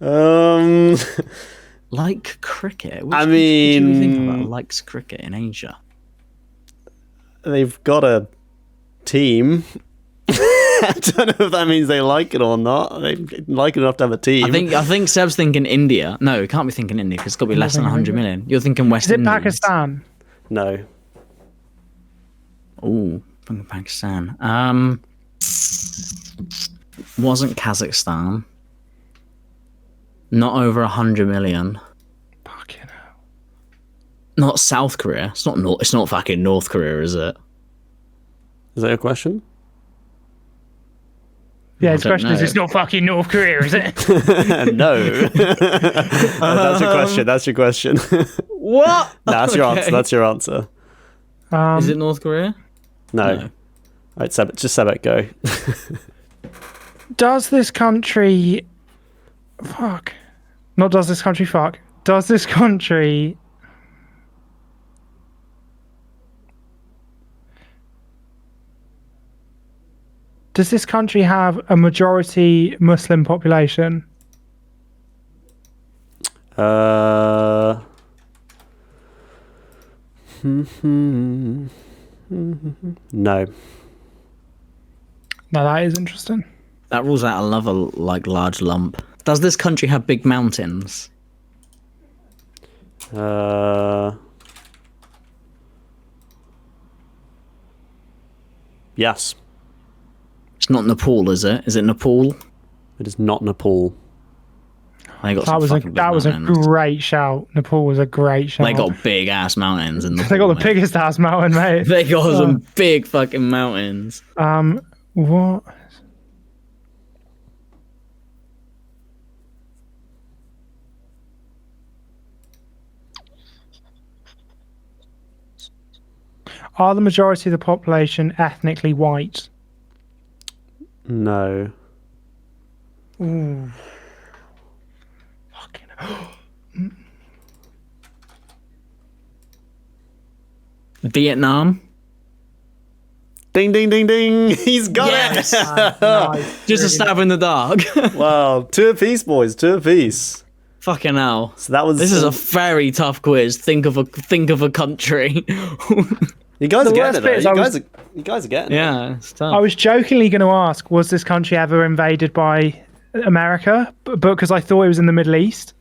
um, Like cricket? Which I country do you think mean- about likes cricket in Asia? they've got a team. I don't know if that means they like it or not. They like it enough to have a team. I think Seb's thinking India. No, he can't be thinking India because it's got to be less than 100 million. You're thinking West Is it Indies. Pakistan? No. Ooh, thinking Pakistan. Wasn't Kazakhstan. Not over 100 million. Fucking hell. Not South Korea. It's not fucking North Korea, is it? Is that your question? Yeah, his don't question is, know. it's not fucking North Korea, is it? No. That's your question. That's your question. What? That's your answer. Okay. That's your answer. Is it North Korea? No. No. Right, Sebek, just Sebek, go. Does this country... Fuck. Not does this country fuck. Does this country... Does this country have a majority Muslim population? No. No, that is interesting. That rules out another like large lump. Does this country have big mountains? Yes. It's not Nepal, is it? Is it Nepal? It is not Nepal. They got That was a mountains. great shout. Nepal was a great shout. They got big ass mountains in Nepal. They got the mate. biggest ass mountain, mate. They got some big fucking mountains. What? Are the majority of the population ethnically white? No. Ooh. Fucking. Vietnam. Ding, ding, ding, ding. He's got Yes. Nice. Just a stab in the dark. it. Wow. 2 apiece, boys. 2 apiece. Fucking hell. So that was... This is a very tough quiz. Think of a country. You guys are The getting worst it, bit is though. You guys are getting it. yeah, it's tough. I was jokingly going to ask, was this country ever invaded by America? But because I thought it was in the Middle East,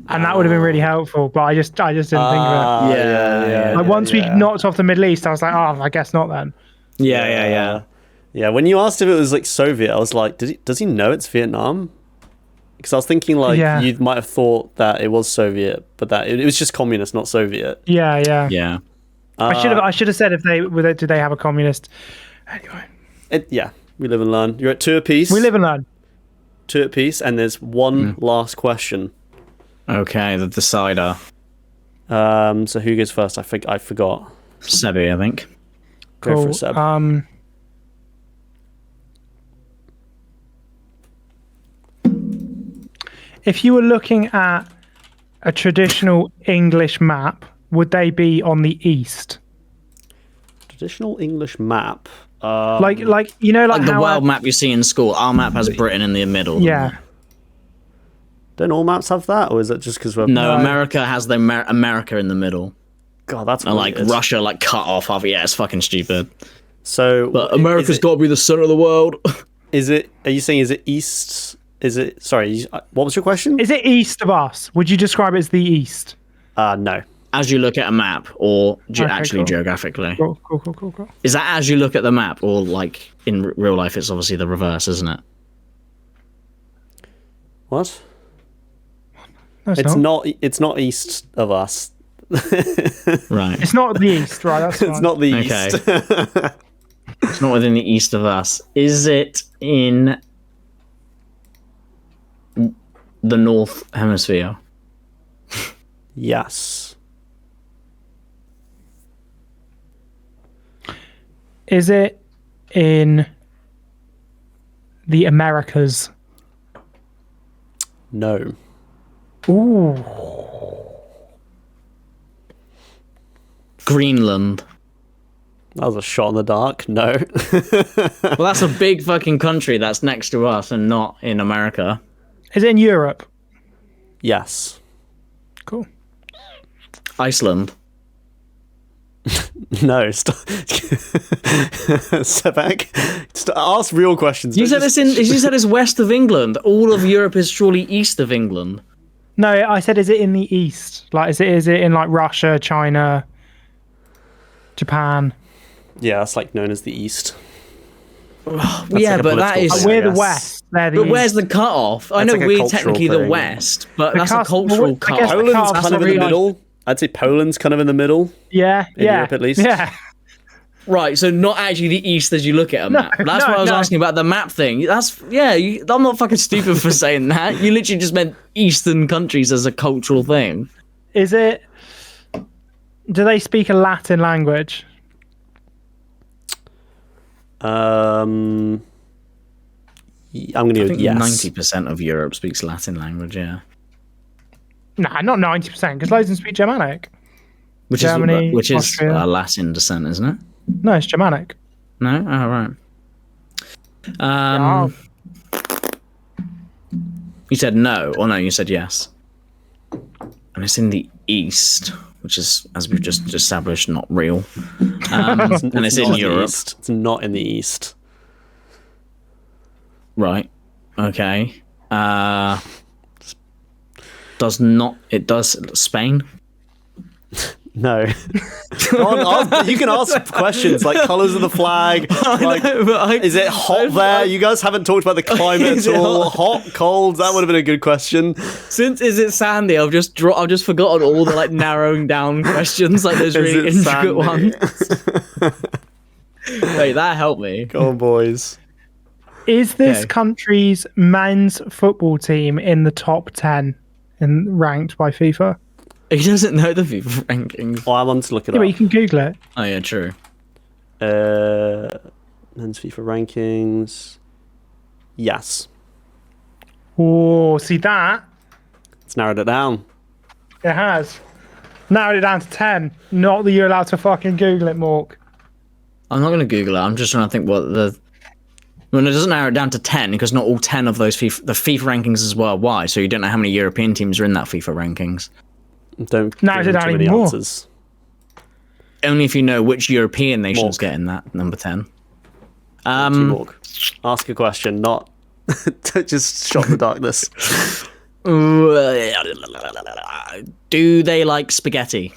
and that would have been really helpful. But I just didn't think of it. Yeah. Like once we knocked off the Middle East, I was like, oh, I guess not then. Yeah. Yeah, when you asked if it was like Soviet, I was like, does he know it's Vietnam? Because I was thinking like Yeah. you might have thought that it was Soviet, but that it was just communist, not Soviet. Yeah. Yeah. I should have said if they did they have a communist. Anyway, Yeah. We live and learn. You're at 2 apiece. We live and learn. 2 apiece, and there's one last question. Okay, the decider. So who goes first? I forgot. Sebi, I think. Go Cool. for it, Seb. If you were looking at a traditional English map, would they be on the east? Traditional English map. Like you know, like Like the how world map you see in school. Our map has Britain in the middle. Yeah. Don't all maps have that, or is it just because we're... No, America has the America in the middle. God, that's And like weird. Russia, like cut off half. Yeah, it's fucking stupid. So, But America's got to be the center of the world. Is it? Are you saying is it east? Is it? Sorry, what was your question? Is it east of us? Would you describe it as the east? No. As you look at a map, or actually cool. geographically, Cool. is that as you look at the map, or like in real life? It's obviously the reverse, isn't it? What? No, It's not. It's not east of us. Right. It's not the east, right? That's fine. It's not the Okay. east. It's not within the east of us. Is it in the North Hemisphere? Yes. Is it in the Americas? No. Ooh. Greenland. That was a shot in the dark. No. Well, that's a big fucking country that's next to us and not in America. Is it in Europe? Yes. Cool. Iceland. No. Stop. Step back. Ask real questions. You Don't said just- you said it's west of England. All of Europe is surely east of England. No, I said, is it in the east? Like, is it in like Russia, China, Japan? Yeah, that's like known as the east. Yeah, like a but that political is. thing, I We're the guess. west. They're the But east. where's the cutoff? I That's know like a we're cultural technically the thing. west, but that's a cus- cultural well, I guess cutoff. the Poland's cutoff kind of in the really- middle. I'd say Poland's kind of in the middle. Yeah, yeah, Europe, at least. Yeah. Right, so not actually the east as you look at a map. That's no, why I was no. asking about the map thing. That's I'm not fucking stupid for saying that. You literally just meant eastern countries as a cultural thing. Is it? Do they speak a Latin language? I'm going to I go with think yes. 90% of Europe speaks Latin language, yeah. Nah, not 90%, because loads of them speak Germanic. Which Germany, is Austria. Latin descent, isn't it? No, it's Germanic. No? Oh, right. Oh, You said no, or no, you said yes. And it's in the east, which is, as we've just established, not real. And it's not in the Europe. east. It's not in the east. Right. Okay. Does Spain? No. You can ask questions like colours of the flag. Like, is it hot there? You guys haven't talked about the climate Is at it all. Hot, cold. That would have been a good question. Since is it sandy? I've just forgotten all the like narrowing down questions, like those really Is it intricate sandy? ones. Wait, that helped me. Go on, boys. is this Okay. country's men's football team in the top 10 and ranked by FIFA? He doesn't know the FIFA rankings. Oh, I want to look it Yeah, but you up. can Google it. Oh yeah, true. Men's FIFA rankings. Yes. Oh, see that? It's narrowed it down. It has. Narrowed it down to 10. Not that you're allowed to fucking Google it, Mork. I'm not gonna Google it. I'm just trying to think what the. Well, it doesn't narrow it down to 10 because not all 10 of those the FIFA rankings is worldwide, so you don't know how many European teams are in that FIFA rankings. Don't Narrowed give it them down too many even more. answers. Only if you know which European nations Mork. get in that number 10. Teamwork. Ask a question, not just shot in the darkness. Do they like spaghetti?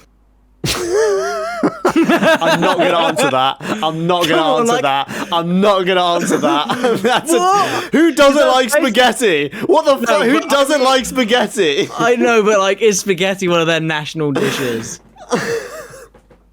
I'm not going to answer that. I'm not going to Come on, answer like- that. I'm not going to answer that. Who doesn't like spaghetti? What the fuck? Who but doesn't like spaghetti? I know, but like, is spaghetti one of their national dishes?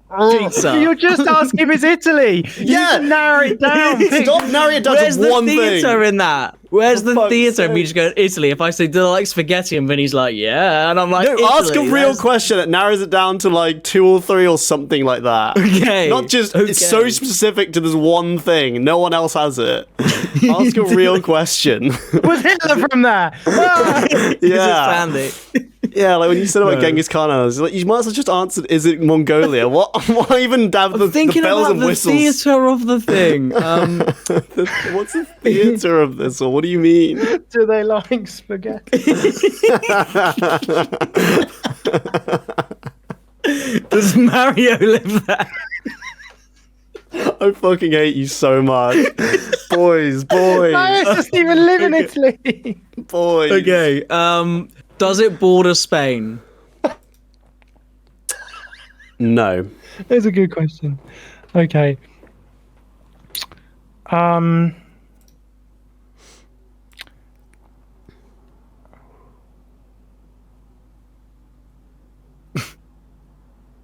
Pizza. You're just asking if it's Italy. Yeah. You can narrow it down. Stop narrowing it down Where's to the one theatre thing. in that? Where's the fuck's theatre? And we sake. just go Italy. If I say, do they like spaghetti? And Vinny's like, yeah. And I'm like, No, ask a Italy, real that's- question that narrows it down to like 2 or 3 or something like that. Okay. Not just it's so okay. specific to this one thing. No one else has it. Ask a real question. Was Hitler from there? Ah! Is Yeah. it Sandy? Yeah, like when you said about No. Genghis Khan, I was like, you might as well just answered, is it Mongolia? What? Why even have the Thinking bells about and the whistles? theatre of the thing. What's the theatre of this? Or what do you mean? Do they like spaghetti? Does Mario live there? I fucking hate you so much. Boys, boys, No, it doesn't even live in Italy. boys. Okay. Does it border Spain? No. That's a good question. Okay.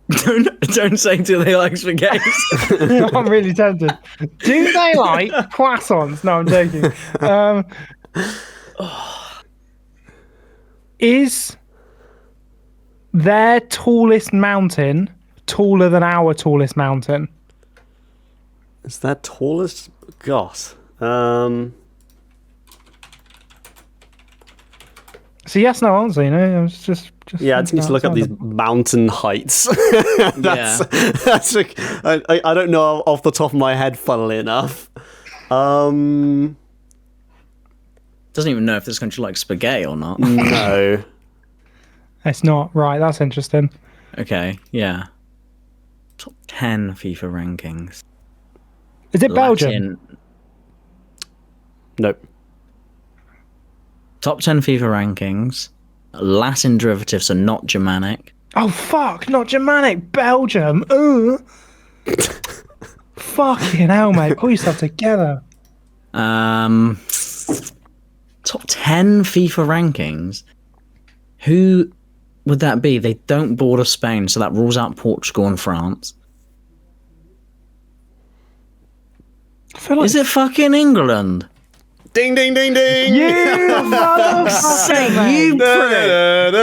Don't say do they like spaghetti. I'm really tempted. Do they like croissants? No, I'm joking. Is their tallest mountain taller than our tallest mountain? Is that tallest? Gosh. So yes, no answer. You know, I was just Yeah, I just need to look up these outside mountain heights. Yeah. That's like, I don't know off the top of my head, funnily enough. Doesn't even know if this country likes spaghetti or not. No. It's not right. That's interesting. Okay, yeah. Top 10 FIFA rankings. Is it Belgium? Latin- Nope. Top 10 FIFA rankings. Latin derivatives are not Germanic. Oh fuck! Not Germanic. Belgium. Fucking hell, mate. Pull yourself together. Top 10 FIFA rankings. Who would that be? They don't border Spain, so that rules out Portugal and France. I feel like Is it fucking England? Ding, ding, ding, ding. you motherfucker, mate. You prick.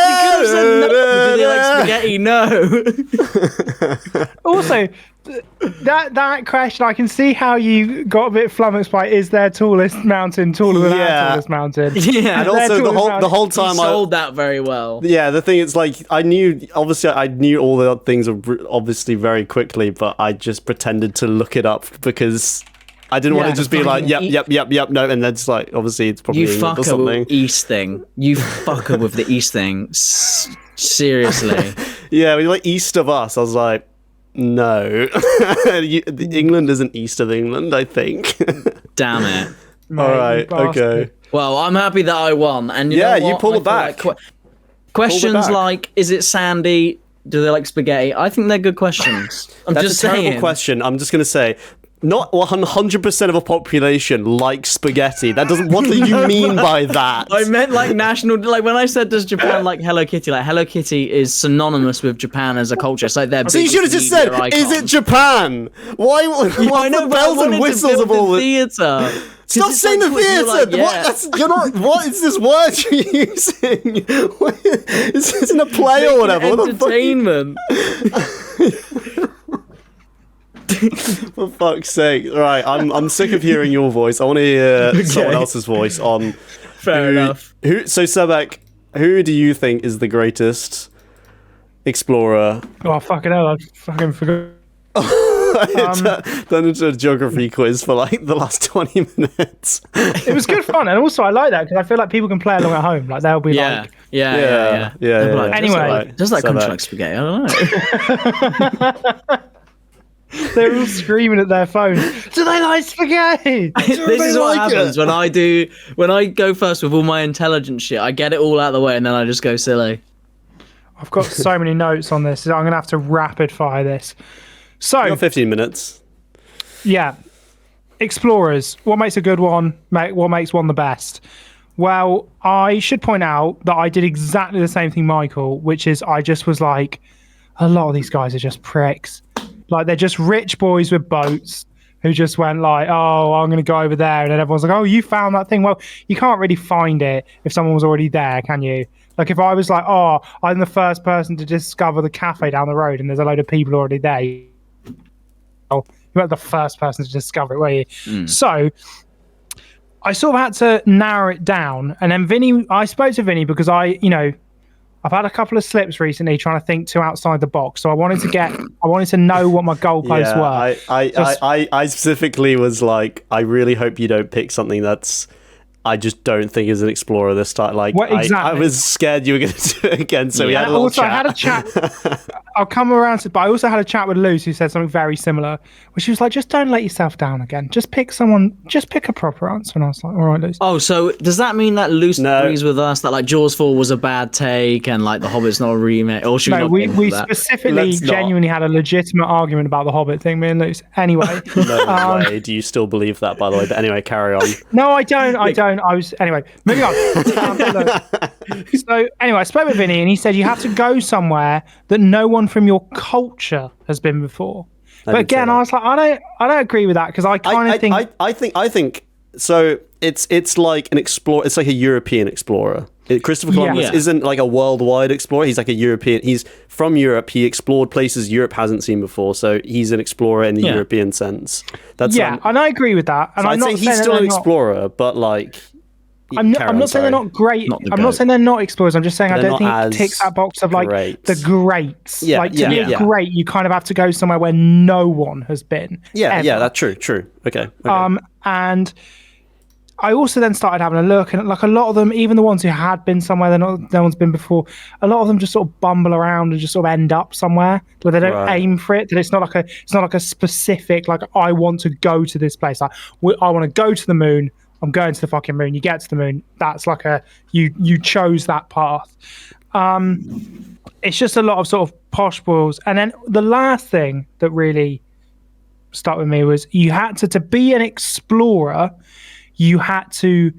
You could have said no. Do they like spaghetti? No. Also, that question, I can see how you got a bit flummoxed by is their tallest mountain taller than Yeah. our tallest mountain? Yeah. And also the whole He time sold that very well. yeah, the thing is, like, I knew all the things obviously very quickly, but I just pretended to look it up because I didn't want Yeah, to just be like, yep, no, and then just like, obviously it's probably You England or fucker something. with East thing. You fucker with the East thing. Seriously. Yeah, when you're like east of us, I was like, no, England isn't east of England, I think. Damn it. Mate, All you right, bastard. okay. Well, I'm happy that I won. And you Yeah, know you what? pulled I it feel back. like questions back. like, is it sandy? Do they like spaghetti? I think they're good questions. I'm That's just a terrible saying. question. I'm just going to say, not 100% of a population likes spaghetti. That doesn't. What do you mean by that? I meant like national, like when I said does Japan like Hello Kitty, like Hello Kitty is synonymous with Japan as a culture. It's like their So you should have just said, "Is it Japan?" Why? What's I know, the but I bells and wanted whistles to of build all the this? theatre. Stop saying the theatre. What? That's, you're not. What is this word you're using? This isn't a play or whatever. What the fuck? Entertainment. For fuck's sake! Right, I'm sick of hearing your voice. I want to hear someone else's voice on. Fair enough. So Sebek, who do you think is the greatest explorer? Oh, fucking hell. I fucking forgot. Turned into a geography quiz for like the last 20 minutes. It was good fun. And also, I like that because I feel like people can play along at home. Like, they'll be Yeah. like, Yeah. yeah. Like, Anyway, does that country Sebek. like spaghetti? I don't know. they're all screaming at their phone. Do they like spaghetti? This is what happens when I go first with all my intelligent shit. I get it all out of the way and then I just go silly. I've got so many notes on this. I'm going to have to rapid fire this. So, You got 15 minutes. yeah. Explorers. What makes a good one? What makes one the best? Well, I should point out that I did exactly the same thing, Michael, which is I just was like, a lot of these guys are just pricks. Like, they're just rich boys with boats who just went like, oh, I'm going to go over there. And then everyone's like, oh, you found that thing. Well, you can't really find it if someone was already there, can you? Like, if I was like, oh, I'm the first person to discover the cafe down the road and there's a load of people already there, you weren't the first person to discover it, were you? So I sort of had to narrow it down. And then I spoke to Vinny because I've had a couple of slips recently trying to think too outside the box. So I wanted to know what my goalposts were. I specifically was like, I really hope you don't pick something that's I just don't think is an explorer this time. Like, I was scared you were going to do it again. So we had a little chat. I had a chat. I'll come around to it, but I also had a chat with Luce who said something very similar, where she was like, just don't let yourself down again. Just pick a proper answer. And I was like, all right, Luce. Oh, so does that mean that Luce agrees with us that like Jaws 4 was a bad take and like The Hobbit's not a remake? Or should we specifically genuinely had a legitimate argument about the Hobbit thing, me and Luce. Anyway. No way. Do you still believe that, by the way? But anyway, carry on. No, I don't. Anyway, moving on. So anyway, I spoke with Vinny and he said you have to go somewhere that no one from your culture has been before. But again, I was like, I don't agree with that because I kind of think I think so. It's like an explorer. It's like a European explorer. Christopher Columbus isn't like a worldwide explorer. He's like a European. He's from Europe. He explored places Europe hasn't seen before. So he's an explorer in the European sense. That's and I agree with that. And so I'm I'd say he's still an explorer, but like. I'm not saying they're not great. I'm not saying they're not explorers. I'm just saying I don't think it ticks that box of like the greats. Yeah, like to be a great, you kind of have to go somewhere where no one has been. Yeah, that's true. Okay. And I also then started having a look, and like a lot of them, even the ones who had been somewhere that no one's been before, a lot of them just sort of bumble around and just sort of end up somewhere where they don't aim for it. That it's not like a specific like I want to go to this place. Like I want to go to the moon. I'm going to the fucking moon. You get to the moon. That's like you chose that path. It's just a lot of sort of posh balls. And then the last thing that really stuck with me was you had to be an explorer. You had to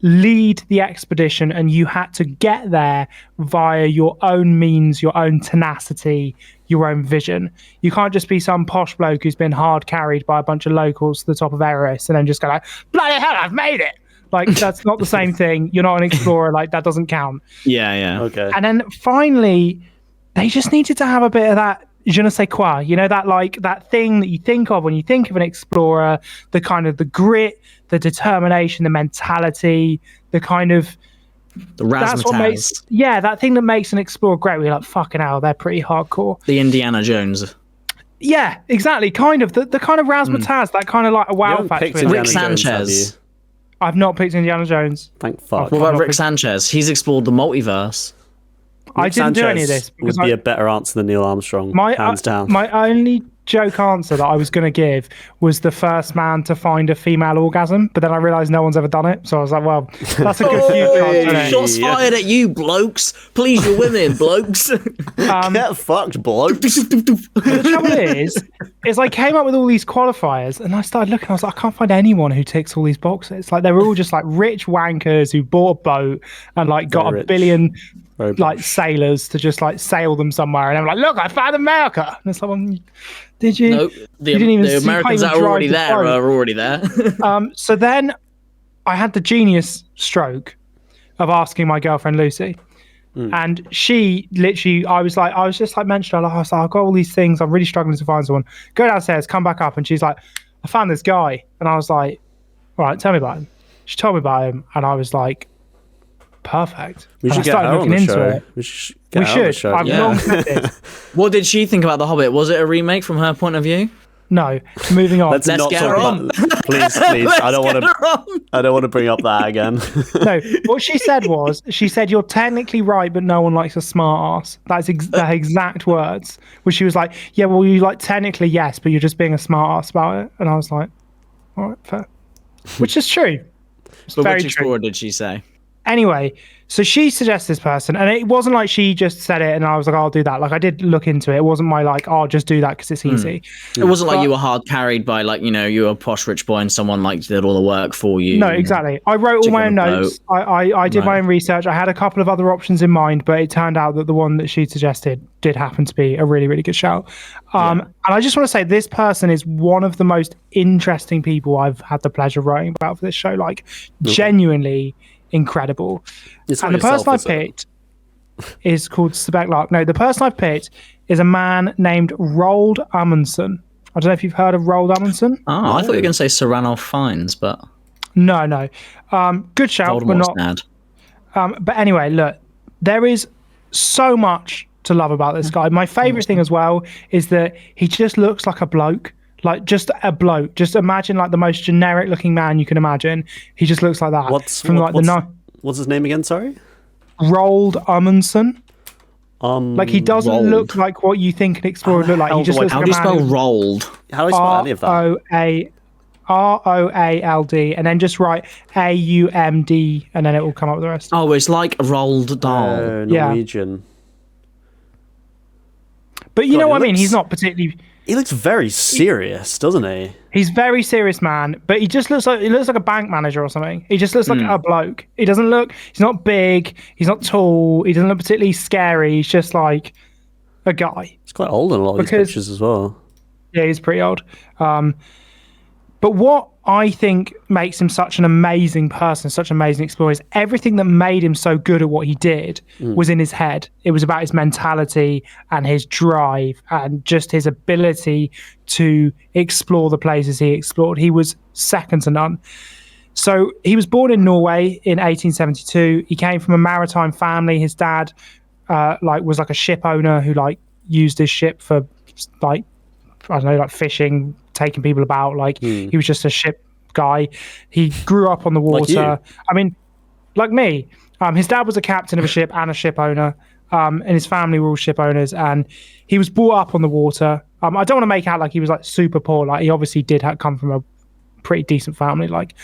lead the expedition and you had to get there via your own means, your own tenacity, your own vision. You can't just be some posh bloke who's been hard carried by a bunch of locals to the top of Everest and then just go like, bloody hell, I've made it. Like, that's not the same thing. You're not an explorer. Like, that doesn't count. Yeah. Okay. And then finally, they just needed to have a bit of that je ne sais quoi, that thing that you think of when you think of an explorer, the kind of the grit, the determination, the mentality, the kind of the razzmatazz. That thing that makes an explorer great. We're like, fucking hell, they're pretty hardcore. The Indiana Jones. Yeah, exactly. Kind of the kind of razzmatazz, that kind of like a wow factor. Rick Sanchez. I've not picked Indiana Jones. Thank fuck. What about Rick Sanchez? He's explored the multiverse. I didn't do any of this because would be a better answer than Neil Armstrong, hands down. My only joke answer that I was going to give was the first man to find a female orgasm, but then I realised no one's ever done it, so I was like, well, that's a good future answer. Shots fired at you, blokes. Please, your women, blokes. Get fucked, blokes. The trouble is I came up with all these qualifiers, and I started looking, I was like, I can't find anyone who ticks all these boxes. Like, they were all just like rich wankers who bought a boat and like got a billion like sailors to just like sail them somewhere, and I'm like, look, I found America. And it's like, well, did you? No, the Americans that are already there are already there. So then I had the genius stroke of asking my girlfriend Lucy, and she literally, I was just like mentioning, I was like, I've got all these things, I'm really struggling to find someone. Go downstairs, come back up, and she's like, I found this guy, and I was like, all right, tell me about him. She told me about him, and I was like, perfect. We should get her on the show. We should. I've long said this. What did she think about The Hobbit? Was it a remake from her point of view? No. Moving on. Let's not get talk her on. Please. I don't want to bring up that again. No. What she said was, she said, you're technically right, but no one likes a smart ass. That's the exact words. Where she was like, yeah, well, you like technically yes, but you're just being a smart ass about it. And I was like, all right, fair. Which is true. It's but very which explorer true. did she say? Anyway, so she suggests this person, and it wasn't like she just said it and I was like, I'll do that. Like, I did look into it. It wasn't my like, I'll just do that because it's easy. It wasn't like you were hard carried by like, you were a posh rich boy and someone like did all the work for you. No, exactly. I wrote all my own notes. I did my own research. I had a couple of other options in mind, but it turned out that the one that she suggested did happen to be a really, really good shout. And I just want to say this person is one of the most interesting people I've had the pleasure of writing about for this show. Like, genuinely incredible. And the person I picked is called Sebek Lark. No, the person I've picked is a man named Roald Amundsen. I don't know if you've heard of Roald Amundsen. Oh, I thought you were going to say Sir Ranulph Fiennes, but no. Good shout, but not. Dad. But anyway, look, there is so much to love about this guy. My favorite thing as well is that he just looks like a bloke. Like, just a bloke. Just imagine like the most generic looking man you can imagine. He just looks like that. What's his name again? Sorry, Roald Amundsen. Like, he doesn't look like what you think an explorer would look like. He just looks like a man. How do you spell Roald? How do I spell any of that? Roald, and then just write AUMD, and then it will come up with the rest. Oh, it's like Roald Dahl. Norwegian. But you know what I mean? He's not particularly. He looks very serious, doesn't he? He's very serious, man. But he looks like a bank manager or something. He just looks like a bloke. He doesn't look. He's not big. He's not tall. He doesn't look particularly scary. He's just like a guy. He's quite old in a lot of these pictures as well. Yeah, he's pretty old. But what I think makes him such an amazing person, such an amazing explorer, is everything that made him so good at what he did was in his head. It was about his mentality and his drive and just his ability to explore the places he explored. He was second to none. So he was born in Norway in 1872. He came from a maritime family. His dad was like a ship owner who like used his ship for like, I don't know, like fishing, taking people about. Like, he was just a ship guy. He grew up on the water. I mean, like me. His dad was a captain of a ship and a ship owner, and his family were all ship owners, and he was brought up on the water. I don't want to make out like he was like super poor. Like, he obviously did come from a pretty decent family. Like,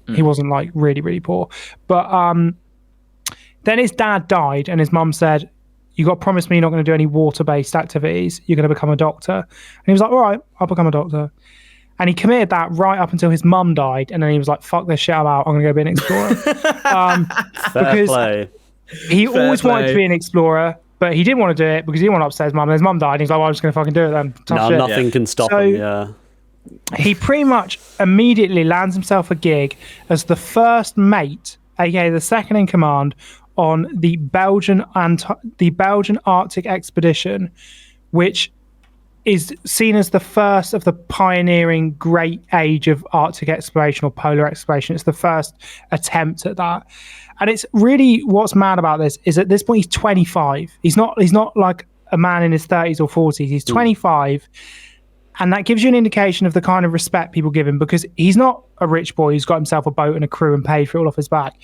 he wasn't like really, really poor. But then his dad died, and his mum said, you got to promise me you're not going to do any water-based activities. You're going to become a doctor. And he was like, all right, I'll become a doctor. And he committed that right up until his mum died. And then he was like, fuck this shit, I'm out. I'm going to go be an explorer. Because he always wanted to be an explorer, but he didn't want to do it because he didn't want to upset his mum. And his mum died. And he's like, well, I'm just going to fucking do it then. Nothing can stop him, yeah. He pretty much immediately lands himself a gig as the first mate, aka the second in command, on the Belgian Arctic expedition, which is seen as the first of the pioneering great age of Arctic exploration or polar exploration. It's the first attempt at that. And it's really, what's mad about this is at this point he's 25. He's not like a man in his 30s or 40s. He's 25. And that gives you an indication of the kind of respect people give him, because he's not a rich boy who's got himself a boat and a crew and paid for it all off his back.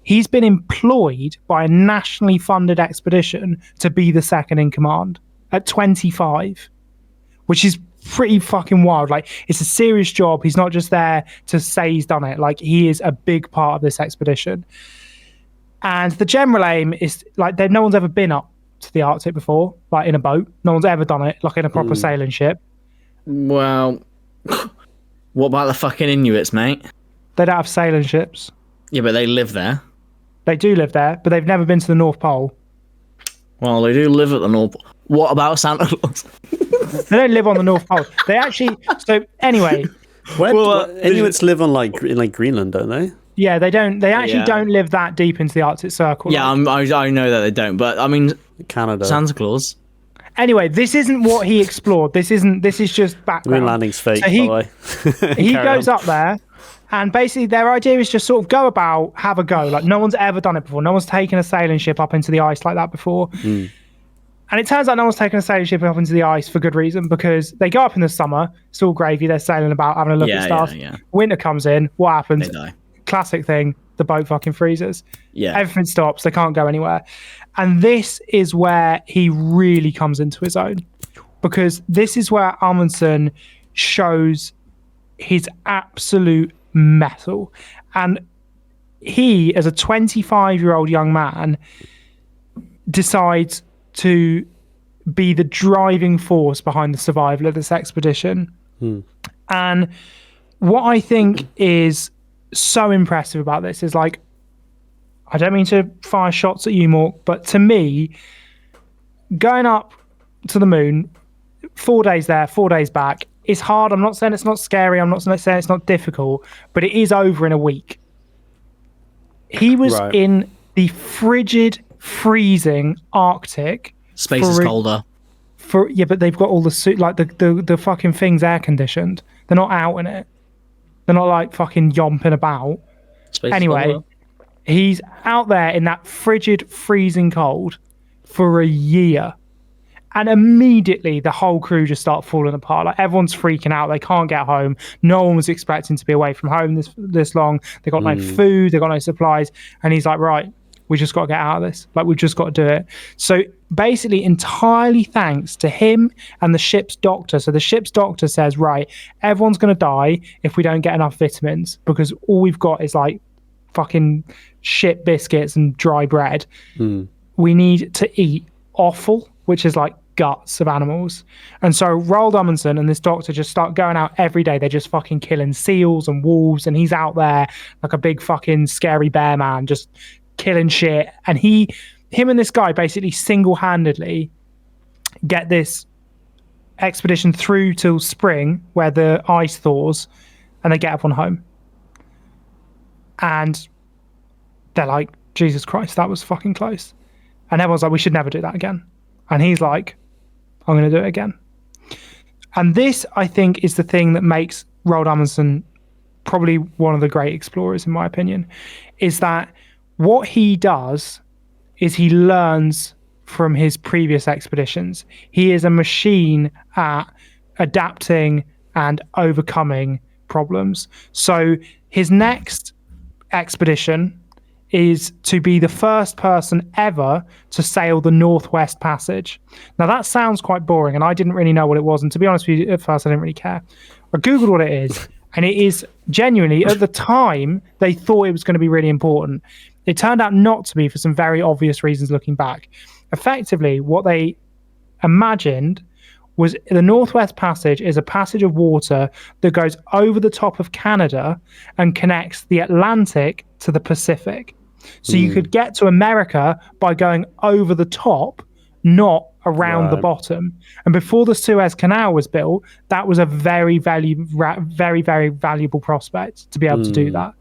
He's been employed by a nationally funded expedition to be the second in command at 25, which is pretty fucking wild. Like, it's a serious job. He's not just there to say he's done it. Like, he is a big part of this expedition. And the general aim is, like, no one's ever been up to the Arctic before, like in a boat. No one's ever done it, like in a proper sailing ship. Well, what about the fucking Inuits, mate? They don't have sailing ships. Yeah, but they live there. They do live there, but they've never been to the North Pole. Well, they do live at the North Pole. What about Santa Claus? They don't live on the North Pole. They actually... So, anyway... Inuits live on, like Greenland, don't they? Yeah, they don't. They actually don't live that deep into the Arctic Circle. Yeah, I know that they don't, but, I mean... Canada. Santa Claus. Anyway, this isn't what he explored. This is just background. Moon landing's fake, so by the way. He goes up there, and basically their idea is just sort of go about, have a go. Like, no one's ever done it before. No one's taken a sailing ship up into the ice like that before. And it turns out no one's taken a sailing ship up into the ice for good reason, because they go up in the summer, it's all gravy, they're sailing about, having a look at stuff. Winter comes in, what happens? They die. Classic thing, the boat fucking freezes. Yeah. Everything stops, they can't go anywhere. And this is where he really comes into his own, because this is where Amundsen shows his absolute mettle. And he, as a 25-year-old young man, decides to be the driving force behind the survival of this expedition. And what I think is so impressive about this is, like, I don't mean to fire shots at you, Mork, but to me, going up to the moon, 4 days there, 4 days back, is hard. I'm not saying it's not scary. I'm not saying it's not difficult, but it is over in a week. He was in the frigid, freezing Arctic. Space is colder. But they've got all the suit, like the fucking thing's air conditioned. They're not out in it. They're not like fucking yomping about. Anyway, he's out there in that frigid, freezing cold for a year. And immediately the whole crew just start falling apart. Like, everyone's freaking out. They can't get home. No one was expecting to be away from home this long. They got no food. They got no supplies. And he's like, right, we just got to get out of this. Like, we've just got to do it. So basically, entirely thanks to him and the ship's doctor. So the ship's doctor says, right, everyone's going to die if we don't get enough vitamins, because all we've got is like fucking shit biscuits and dry bread. We need to eat offal, which is like guts of animals. And so Roald Amundsen and this doctor just start going out every day. They're just fucking killing seals and wolves, and he's out there like a big fucking scary bear man, just killing shit. And him and this guy basically single-handedly get this expedition through till spring, where the ice thaws, and they get everyone home. And they're like, Jesus Christ, that was fucking close. And everyone's like, we should never do that again. And he's like, I'm going to do it again. And this, I think, is the thing that makes Roald Amundsen probably one of the great explorers, in my opinion, is that what he does is he learns from his previous expeditions. He is a machine at adapting and overcoming problems. So his next expedition is to be the first person ever to sail the Northwest Passage. Now, that sounds quite boring, and I didn't really know what it was. And to be honest with you, at first, I didn't really care. I Googled what it is, and it is genuinely, at the time, they thought it was going to be really important. It turned out not to be, for some very obvious reasons looking back. Effectively, what they imagined was the Northwest Passage is a passage of water that goes over the top of Canada and connects the Atlantic to the Pacific. So you could get to America by going over the top, not around the bottom. And before the Suez Canal was built, that was a very, very, very valuable prospect to be able to do that.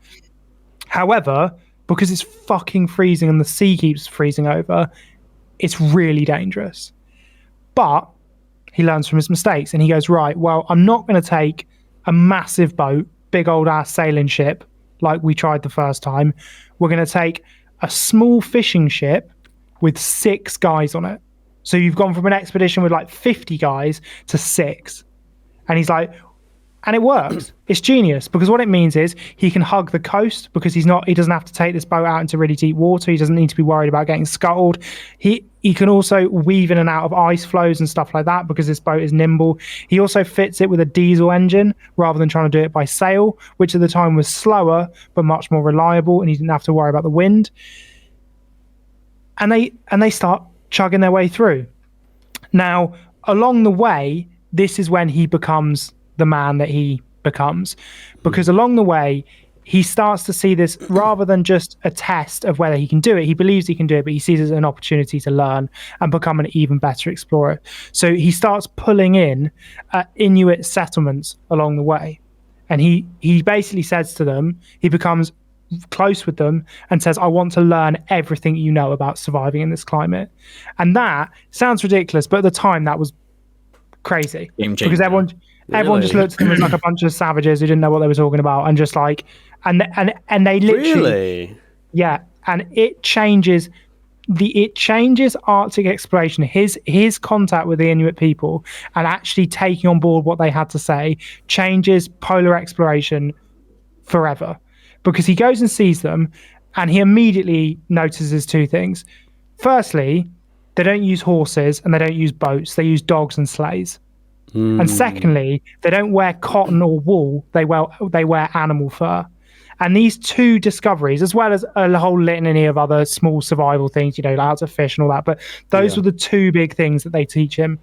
However, because it's fucking freezing and the sea keeps freezing over, it's really dangerous. But he learns from his mistakes, and he goes, right, well, I'm not going to take a massive boat, big old ass sailing ship like we tried the first time. We're going to take a small fishing ship with 6 guys on it. So you've gone from an expedition with like 50 guys to 6. And he's like, and it works. It's genius, because what it means is he can hug the coast, because he doesn't have to take this boat out into really deep water. He doesn't need to be worried about getting scuttled. He can also weave in and out of ice flows and stuff like that, because this boat is nimble. He also fits it with a diesel engine rather than trying to do it by sail, which at the time was slower but much more reliable, and he didn't have to worry about the wind. And they start chugging their way through. Now, along the way, this is when he becomes the man that he becomes, because along the way he starts to see this rather than just a test of whether he can do it. He believes he can do it, but he sees it as an opportunity to learn and become an even better explorer. So he starts pulling in Inuit settlements along the way, and he basically says to them, he becomes close with them and says, I want to learn everything you know about surviving in this climate. And that sounds ridiculous, but at the time that was crazy, because everyone just looked at them as like a bunch of savages who didn't know what they were talking about, and just like, and they literally, yeah, and it changes Arctic exploration. His contact with the Inuit people and actually taking on board what they had to say changes polar exploration forever, because he goes and sees them, and he immediately notices 2 things. Firstly, they don't use horses and they don't use boats; they use dogs and sleighs. And secondly, they don't wear cotton or wool, they wear animal fur. And these two discoveries, as well as a whole litany of other small survival things, like how to fish and all that, but those were the two big things that they teach him.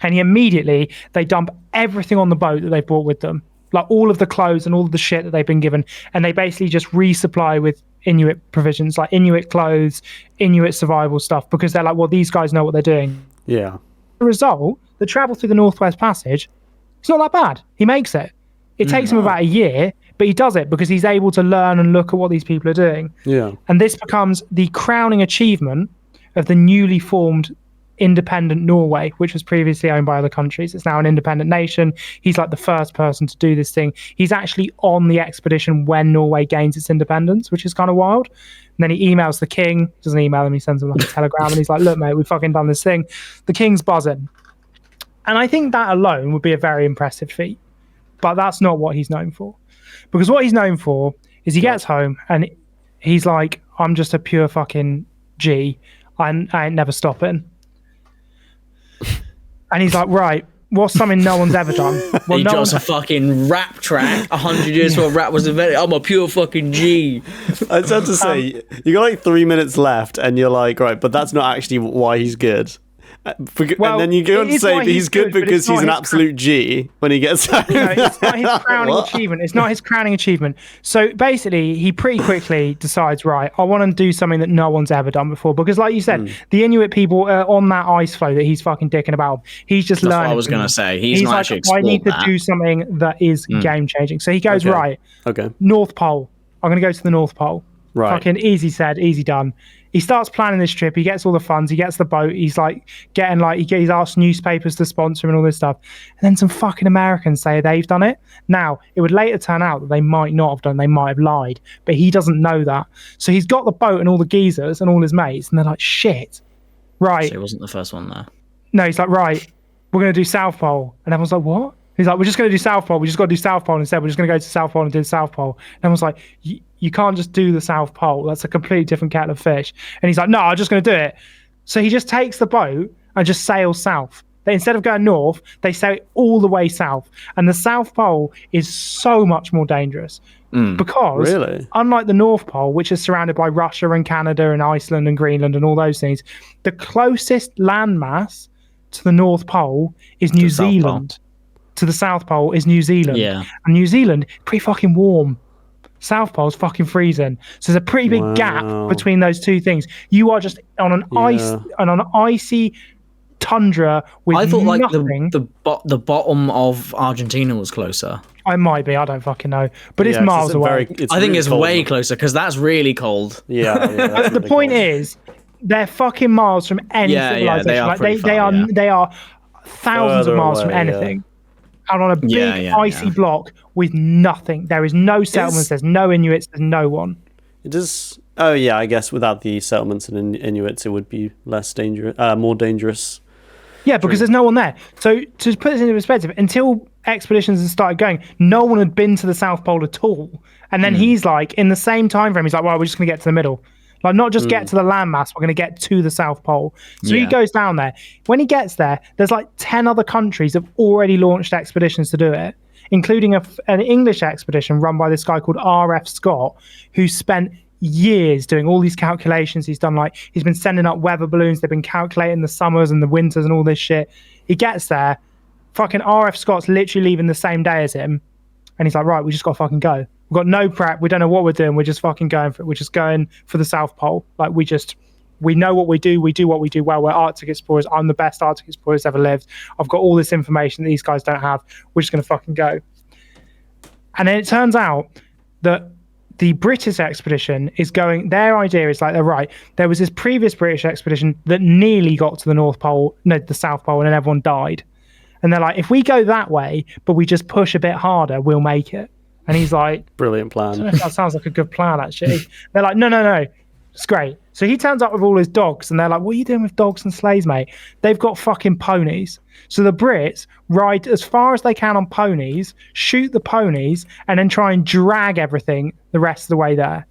And they dump everything on the boat that they brought with them, like all of the clothes and all of the shit that they've been given, and they basically just resupply with Inuit provisions, like Inuit clothes, Inuit survival stuff, because they're like, well, these guys know what they're doing. Yeah. The result, the travel through the Northwest Passage, it's not that bad. He makes it. It takes him about a year, but he does it because he's able to learn and look at what these people are doing. Yeah. And this becomes the crowning achievement of the newly formed independent Norway, which was previously owned by other countries. It's now an independent nation. He's like the first person to do this thing. He's actually on the expedition when Norway gains its independence, which is kind of wild. And then he emails the king. He doesn't email him, he sends him like a telegram, and he's like, look, mate, we've fucking done this thing. The king's buzzing. And I think that alone would be a very impressive feat. But that's not what he's known for. Because what he's known for is he gets home and he's like, I'm just a pure fucking G. I ain't never stopping. And he's like, right, what's something no one's ever done? Well, he drops a fucking rap track 100 years before rap was invented. I'm a pure fucking G. I just have to say, you got like 3 minutes left, and you're like, right, but that's not actually why he's good. And then you go on to say but he's good because he's an absolute G when he gets home. It's not his crowning achievement. It's not his crowning achievement. So basically, he pretty quickly decides, right, I want to do something that no one's ever done before. Because like you said, the Inuit people are on that ice floe that he's fucking dicking about. He's just learning. That's what I was going to say. He's not like, actually explored I need to that. do something that is game changing. So he goes, right, okay, North Pole. I'm going to go to the North Pole. Right. Fucking easy said, easy done. He starts planning this trip. He gets all the funds. He gets the boat. He's like he's asked newspapers to sponsor him and all this stuff. And then some fucking Americans say they've done it. Now, it would later turn out that they might not have done. They might have lied, but he doesn't know that. So he's got the boat and all the geezers and all his mates, and they're like, shit, right? So he wasn't the first one there. No, he's like, right, we're going to do South Pole. And everyone's like, what? He's like, we're just going to do South Pole. We just got to do South Pole instead. We're just going to go to South Pole and do the South Pole. And everyone's like, you can't just do the South Pole. That's a completely different kettle of fish. And he's like, no, I'm just going to do it. So he just takes the boat and just sails south. They, instead of going north, they sail all the way south. And the South Pole is so much more dangerous. Because unlike the North Pole, which is surrounded by Russia and Canada and Iceland and Greenland and all those things, the closest landmass to the North Pole is New Zealand. To the South Pole is New Zealand. Yeah. And New Zealand, pretty fucking warm. South Pole's fucking freezing. So there's a pretty big gap between those two things. You are just on an icy tundra with I thought like nothing. the bottom of Argentina was closer. I might be, I don't fucking know. But it's miles away. I think it's way closer because that's really cold. Yeah. But the point is, they're fucking miles from any civilization. They are thousands of miles from anything. And on a big icy block with nothing. There is no settlements, there's no Inuits, there's no one. It does. Oh yeah, I guess without the settlements and Inuits, it would be less dangerous, more dangerous. Yeah, because there's no one there. So to put this into perspective, until expeditions had started going, no one had been to the South Pole at all. And then he's like, in the same time frame, he's like, well, we're just going to get to the middle. Like, not just get to the landmass, we're going to get to the South Pole. So he goes down there. When he gets there, there's like 10 other countries have already launched expeditions to do it, including an English expedition run by this guy called R.F. Scott, who spent years doing all these calculations. He's been sending up weather balloons. They've been calculating the summers and the winters and all this shit. He gets there. Fucking R.F. Scott's literally leaving the same day as him. And he's like, right, we just got to fucking go. We've got no prep. We don't know what we're doing. We're just fucking going for it. We're just going for the South Pole. Like, we know what we do. We do what we do well. We're Arctic explorers. I'm the best Arctic explorer that's ever lived. I've got all this information that these guys don't have. We're just going to fucking go. And then it turns out that the British expedition is going, their idea is like, they're right. There was this previous British expedition that nearly got to the South Pole, and then everyone died. And they're like, if we go that way, but we just push a bit harder, we'll make it. And he's like, brilliant plan. I don't know if that sounds like a good plan, actually. They're like, no, it's great. So he turns up with all his dogs, and they're like, what are you doing with dogs and sleighs, mate? They've got fucking ponies. So the Brits ride as far as they can on ponies, shoot the ponies, and then try and drag everything the rest of the way there.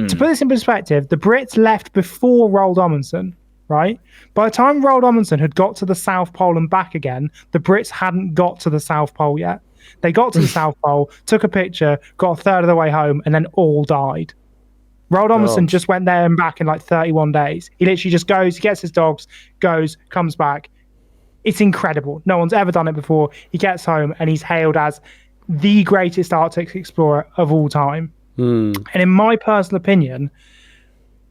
To put this in perspective, the Brits left before Roald Amundsen, right? By the time Roald Amundsen had got to the South Pole and back again, the Brits hadn't got to the South Pole yet. They got to the South Pole, took a picture, got a third of the way home, and then all died. Roald Amundsen just went there and back in like 31 days. He literally just goes, he gets his dogs, goes, comes back. It's incredible. No one's ever done it before. He gets home and he's hailed as the greatest Arctic explorer of all time. And in my personal opinion,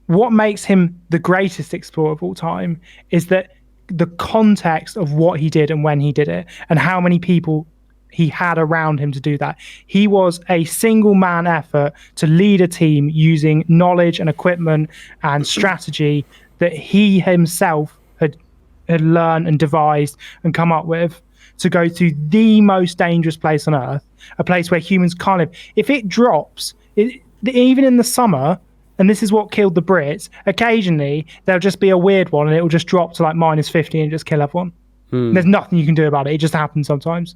what makes him the greatest explorer of all time is that the context of what he did and when he did it and how many people he had around him to do that. He was a single man effort to lead a team using knowledge and equipment and strategy that he himself had learned and devised and come up with to go to the most dangerous place on Earth, a place where humans can't live. If it drops, even in the summer, and this is what killed the Brits, occasionally there'll just be a weird one and it will just drop to like -50 and just kill everyone. There's nothing you can do about it. It just happens sometimes.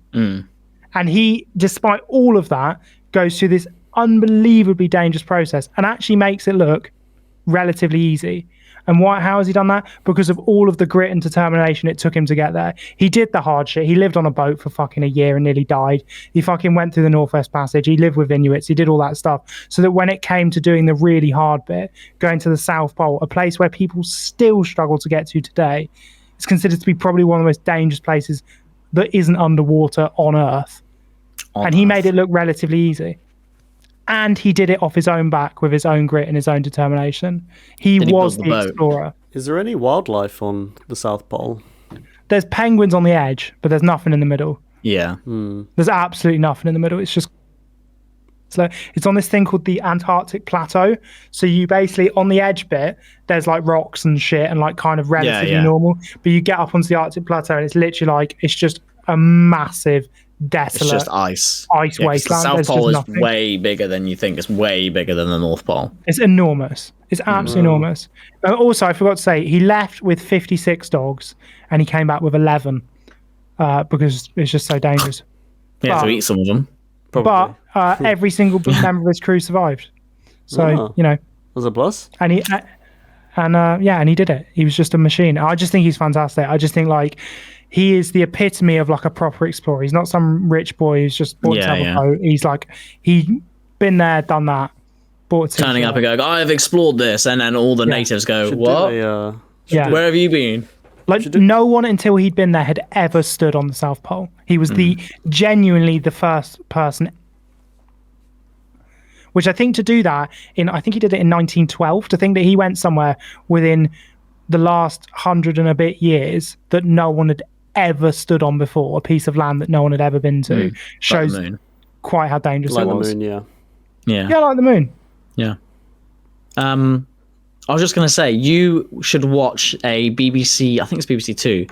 And he, despite all of that, goes through this unbelievably dangerous process and actually makes it look relatively easy. And how has he done that? Because of all of the grit and determination it took him to get there. He did the hard shit. He lived on a boat for fucking a year and nearly died. He fucking went through the Northwest Passage. He lived with Inuits. He did all that stuff. So that when it came to doing the really hard bit, going to the South Pole, a place where people still struggle to get to today, it's considered to be probably one of the most dangerous places that isn't underwater on Earth. And he made it look relatively easy. And he did it off his own back with his own grit and his own determination. He was the explorer. Is there any wildlife on the South Pole? There's penguins on the edge, but there's nothing in the middle. Yeah. There's absolutely nothing in the middle. It's just... it's on this thing called the Antarctic Plateau. So you basically, on the edge bit, there's like rocks and shit and like kind of relatively normal. But you get up onto the Arctic Plateau and it's literally like, it's just a massive... desolate. It's just ice wasteland. The South Pole is way bigger than you think. It's way bigger than the North Pole. It's enormous. It's absolutely enormous. Also, I forgot to say, he left with 56 dogs and he came back with 11 because it's just so dangerous. He had to eat some of them. Probably. But every single member of his crew survived. So, you know. Was a plus. And he did it. He was just a machine. I just think he's fantastic. I just think like he is the epitome of like a proper explorer. He's not some rich boy who's just bought a boat. He's like, he's been there, done that, bought a turning up and going, I've explored this, and then all the natives go, what? Where have you been? Like no one until he'd been there had ever stood on the South Pole. He was genuinely the first person. Which I think to do that I think he did it in 1912. To think that he went somewhere within the last 100 and a bit years that no one had ever stood on before, a piece of land that no one had ever been to, shows quite how dangerous it was. Like the moon, yeah, like the moon. Yeah. I was just gonna say, you should watch a BBC, I think it's BBC Two,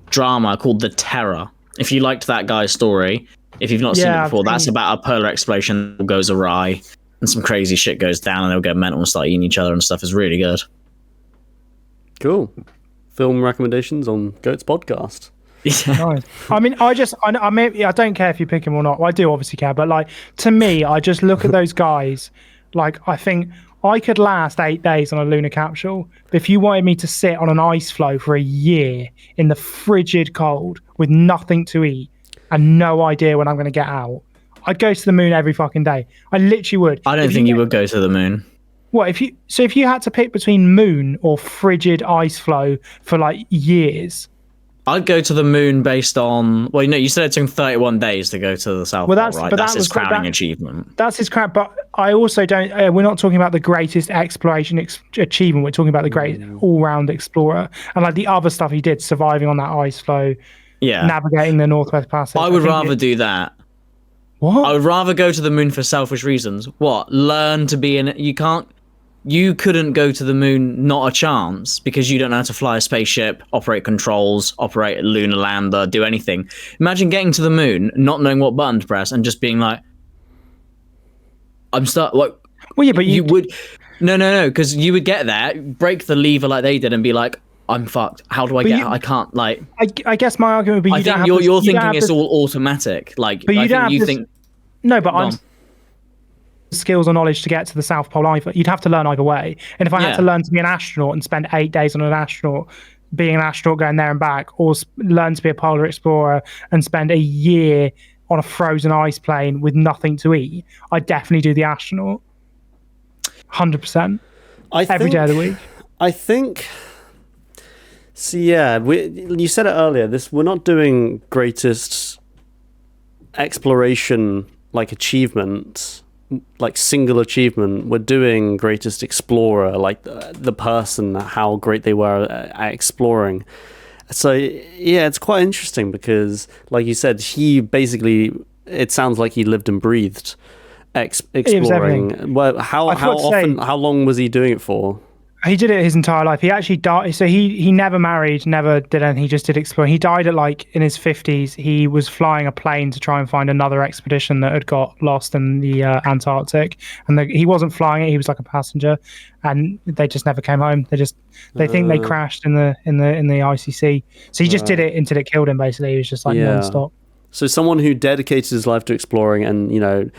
drama called The Terror. If you liked that guy's story, if you've not seen it before, that's about a polar exploration that goes awry and some crazy shit goes down and they'll get mental and start eating each other and stuff. Is really good. Cool. Film recommendations on Goat's podcast. Nice. I mean, I don't care if you pick him or not. Well, I do obviously care, but like to me, I just look at those guys. Like I think I could last 8 days on a lunar capsule, but if you wanted me to sit on an ice floe for a year in the frigid cold with nothing to eat and no idea when I'm going to get out, I'd go to the moon every fucking day. I literally would. I don't think you would go to the moon. What if you had to pick between moon or frigid ice floe for like years? I'd go to the moon based on, well, you said it took 31 days to go to the South Pole, right? That's his crowning achievement. That's his crown, but I also don't, we're not talking about the greatest exploration achievement. We're talking about the great all-round explorer. And like the other stuff he did, surviving on that ice floe, navigating the Northwest Passage. I would rather do that. What? I would rather go to the moon for selfish reasons. What? Learn to be you couldn't go to the moon, not a chance, because you don't know how to fly a spaceship, operate controls, operate a lunar lander, do anything. Imagine getting to the moon, not knowing what button to press, and just being like, I'm stuck. What? Well, yeah, but you would. No, because you would get there, break the lever like they did, and be like, I'm fucked. How do I get out? I can't, like... I guess my argument would be you're thinking it's all automatic. Like, but you think... No, but I'm... skills or knowledge to get to the South Pole either. You'd have to learn either way. And if I had to learn to be an astronaut and spend 8 days on an astronaut, being an astronaut going there and back, or learn to be a polar explorer and spend a year on a frozen ice plane with nothing to eat, I'd definitely do the astronaut. 100%. Every day of the week. I think. So yeah, you said it earlier. We're not doing greatest exploration like achievement, like single achievement. We're doing greatest explorer, like the person, how great they were at exploring. So yeah, it's quite interesting because, like you said, he basically, it sounds like he lived and breathed exploring. Well, how often? How long was he doing it for? He did it his entire life. He actually died. So he never married, never did anything. He just did exploring. He died at in his 50s. He was flying a plane to try and find another expedition that had got lost in the Antarctic, and he wasn't flying it. He was like a passenger, and they just never came home. They think they crashed in the ICC. So he just did it until it killed him. Basically, he was just non-stop. So someone who dedicated his life to exploring and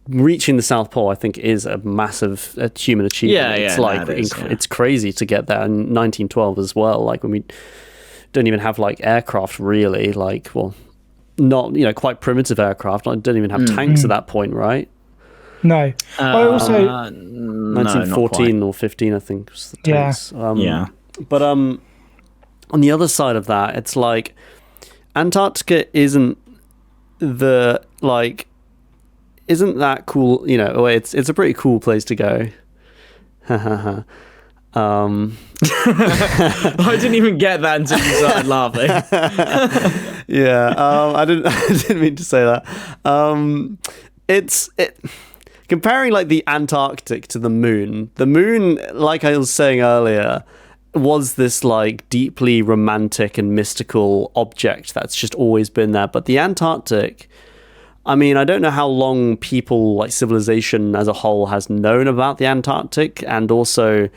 reaching the South Pole, I think, is a massive human achievement. It's crazy to get there in 1912 as well. Like when we don't even have aircraft really, not quite primitive aircraft. I don't even have tanks at that point, right? No. I also 1914 or 15, I think, was the tanks. But on the other side of that, it's like Antarctica isn't that cool? It's a pretty cool place to go. I didn't even get that until you started laughing. I didn't mean to say that. Comparing the Antarctic to the moon. The moon, like I was saying earlier, was this deeply romantic and mystical object that's just always been there. But the Antarctic, I mean, I don't know how long people, civilization as a whole, has known about the Antarctic, and also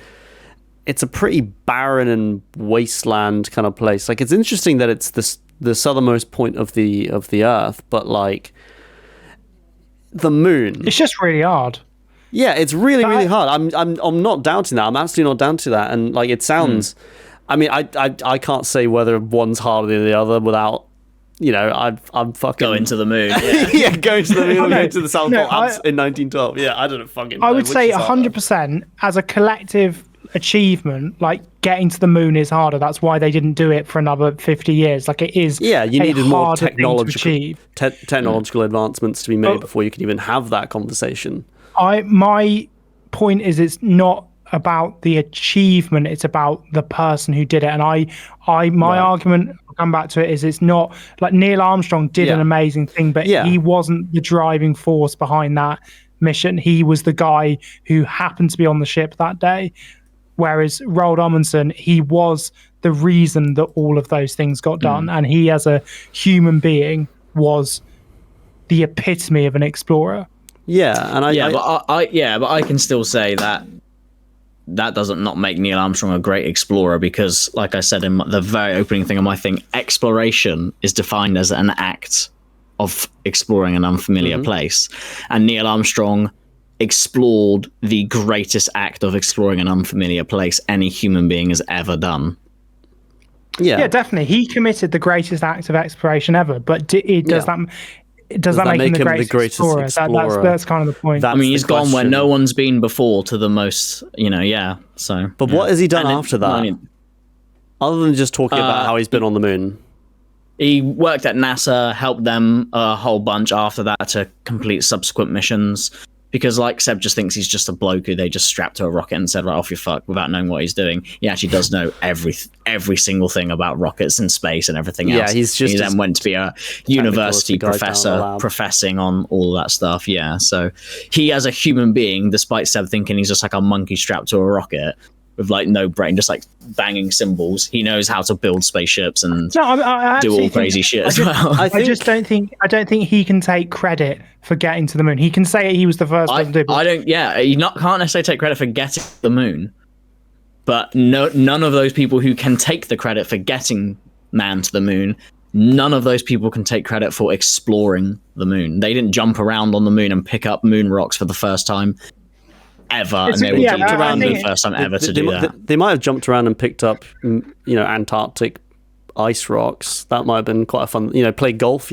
it's a pretty barren and wasteland kind of place. It's interesting that it's the southernmost point of the Earth, but the moon, it's just really hard. Yeah, it's really hard. I'm not doubting that. I'm absolutely not down to that. And it sounds, I mean, I can't say whether one's harder than the other without. I'm fucking going to the moon. Yeah, going to the moon, going to the South Pole in 1912. Yeah, I don't fucking know. I would say 100% as a collective achievement, getting to the moon is harder. That's why they didn't do it for another 50 years. It is. Yeah, you needed more technological advancements to be made before you could even have that conversation. My point is, it's not about the achievement, it's about the person who did it. And my argument, I'll come back to it, is it's not Neil Armstrong did an amazing thing, but he wasn't the driving force behind that mission. He was the guy who happened to be on the ship that day, whereas Roald Amundsen, he was the reason that all of those things got done, and he as a human being was the epitome of an explorer. But I can still say that doesn't not make Neil Armstrong a great explorer, because, like I said in the very opening thing of my thing, exploration is defined as an act of exploring an unfamiliar place, and Neil Armstrong explored the greatest act of exploring an unfamiliar place any human being has ever done. Yeah, definitely. He committed the greatest act of exploration ever, but does that make him the greatest explorer? That's kind of the point. I mean, he's gone where no one's been before, to the most, so. But what has he done after that? Other than just talking about how he's been on the moon? He worked at NASA, helped them a whole bunch after that to complete subsequent missions. Because, Seb just thinks he's just a bloke who they just strapped to a rocket and said, right off your fuck, without knowing what he's doing. He actually does know every single thing about rockets and space and everything else. He then went to be a university professor, professing on all that stuff. Yeah, so he, as a human being, despite Seb thinking he's just a monkey strapped to a rocket with no brain, just banging cymbals, he knows how to build spaceships and do all crazy shit as well. I don't think he can take credit for getting to the moon. He can say he was the first person to do it. You can't necessarily take credit for getting to the moon, but none of those people who can take the credit for getting man to the moon, none of those people can take credit for exploring the moon. They didn't jump around on the moon and pick up moon rocks for the first time ever, and they were jumped around for the first time ever to do that. They might have jumped around and picked up, Antarctic ice rocks. That might have been quite a fun. Play golf.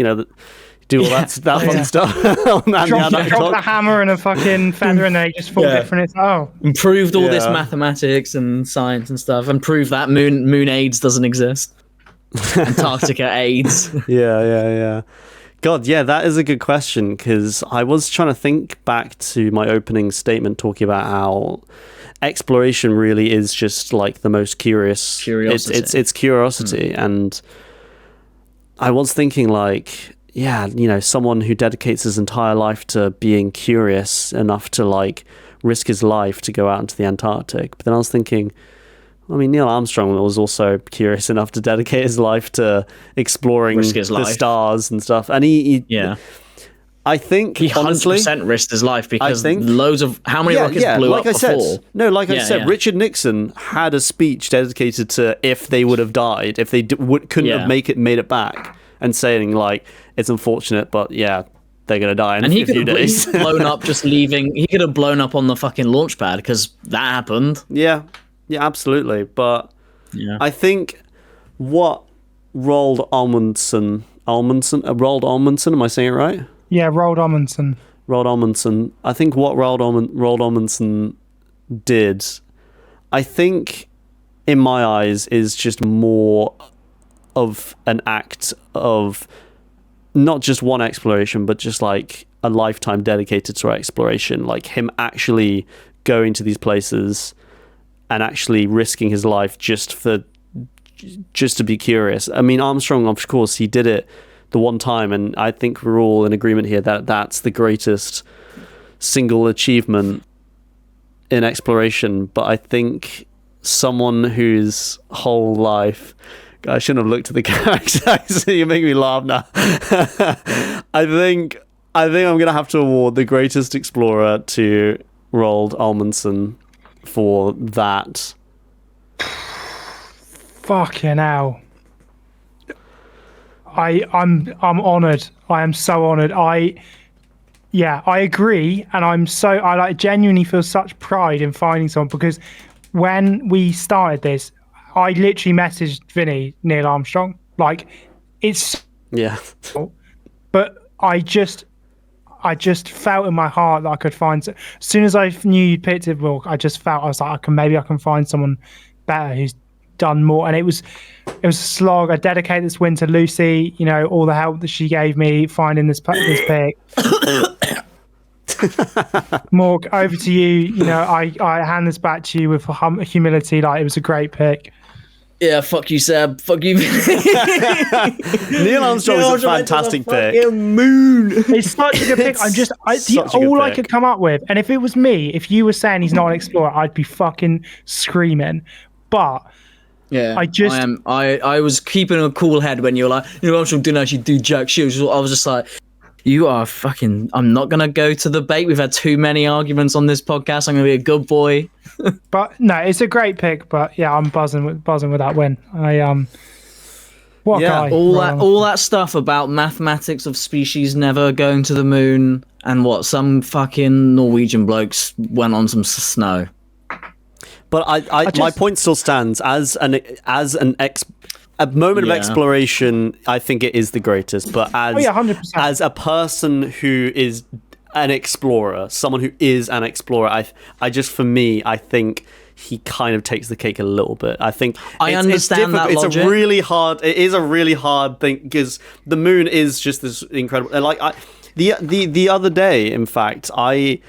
do all that fun stuff. On the Drop Anak the clock. hammer and a fucking feather, and they just fall different. It's Improved all this Yeah. mathematics and science and stuff, and proved that moon AIDS doesn't exist. Antarctica AIDS. Yeah. God, yeah, that is a good question, because I was trying to think back to my opening statement talking about how exploration really is just like the most Curiosity. It's curiosity. And I was thinking like, yeah, you know, someone who dedicates his entire life to being curious enough to like risk his life to go out into the Antarctic. But then I was thinking, I mean, Neil Armstrong was also curious enough to dedicate his life to exploring the stars and stuff. And he I think he honestly 100% risked his life because I think, loads of how many rockets blew like up I said, before. No, like I said, Richard Nixon had a speech dedicated to if they would have died, if they couldn't have made it back, and saying like it's unfortunate, but yeah, they're gonna die in a few days. He could have blown up just leaving. He could have blown up on the fucking launch pad because that happened. Yeah, absolutely. But I think what Roald Amundsen, am I saying it right? Yeah, Roald Amundsen. I think what Roald Amundsen did, I think, in my eyes, is just more of an act of not just one exploration, but just like a lifetime dedicated to exploration. Like him actually going to these places and actually risking his life just to be curious. I mean, Armstrong, of course, he did it the one time, and I think we're all in agreement here that that's the greatest single achievement in exploration. But I think someone whose whole life, I shouldn't have looked at the character. You make me laugh now. I think I'm gonna have to award the greatest explorer to Roald Amundsen for that. Fucking hell. I'm honoured. I am so honoured. I agree, and I like genuinely feel such pride in finding someone, because when we started this, I literally messaged Vinny Neil Armstrong. Like, it's but I just felt in my heart that I could find. As soon as I knew you'd picked it, well, I just felt, I was like, maybe I can find someone better who's done more. And it was a slog. I dedicated this win to Lucy. You know, all the help that she gave me finding this pick. Morg, over to you. You know, I hand this back to you with humility. Like, it was a great pick. Yeah, fuck you, Seb. Fuck you. Neil Armstrong is a fantastic pick. Moon. It's such a good pick. I could come up with, and if it was me, if you were saying he's not an explorer, I'd be fucking screaming. But yeah, I was keeping a cool head when you were like, Neil Armstrong didn't actually do jack shit. I was just like, you are fucking. I'm not gonna go to the bait. We've had too many arguments on this podcast. I'm gonna be a good boy. But no, it's a great pick. But yeah, I'm buzzing with that win. What guy? All that stuff about mathematics of species never going to the moon, and what some fucking Norwegian blokes went on some snow. But my point still stands as a moment of exploration. I think it is the greatest. But as 100%. as a person who is an explorer, someone who is an explorer, I think he kind of takes the cake a little bit. I think I understand that logic. It is a really hard thing, because the moon is just this incredible. Like the other day, in fact, I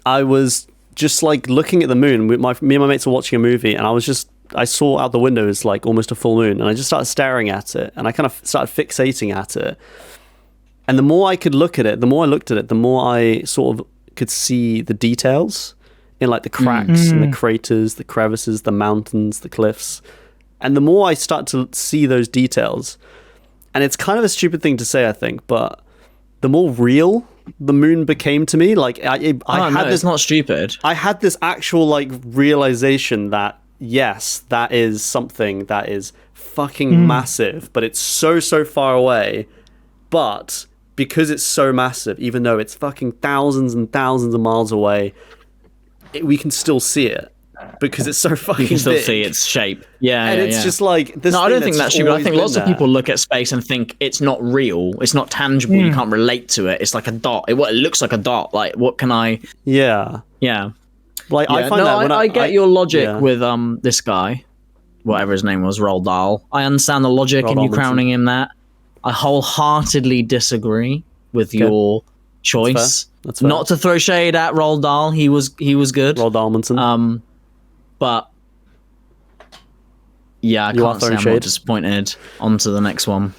was just like looking at the moon. Me and my mates were watching a movie, and I saw out the window is like almost a full moon, and I just started staring at it, and I kind of started fixating at it. And the more I could look at it, the more I looked at it, the more I sort of could see the details in like the cracks and the craters, the crevices, the mountains, the cliffs. And the more I start to see those details, and it's kind of a stupid thing to say, I think, but the more real the moon became to me. Like it's not stupid. I had this actual like realization that yes, that is something that is fucking massive, but it's so far away. But because it's so massive, even though it's fucking thousands and thousands of miles away, we can still see it. because it's so fucking You can still big. see its shape. Yeah, And yeah, it's yeah. just like this. No, I thing don't think that's just stupid. I always think been lots of there. people look at space and think it's not real. It's not tangible. You can't relate to it. It's like a dot. It looks like a dot. Like, what can I? Yeah. Yeah. Like I Yeah, find no, that when I get your logic yeah. with this guy, whatever his name was, Roald Dahl. I understand the logic in you Amundsen. crowning him that. I wholeheartedly disagree with your choice. That's fair. Not to throw shade at Roald Dahl, he was good. Roald Amundsen. But yeah, I You are can't say throwing I'm shade? not disappointed. On to the next one.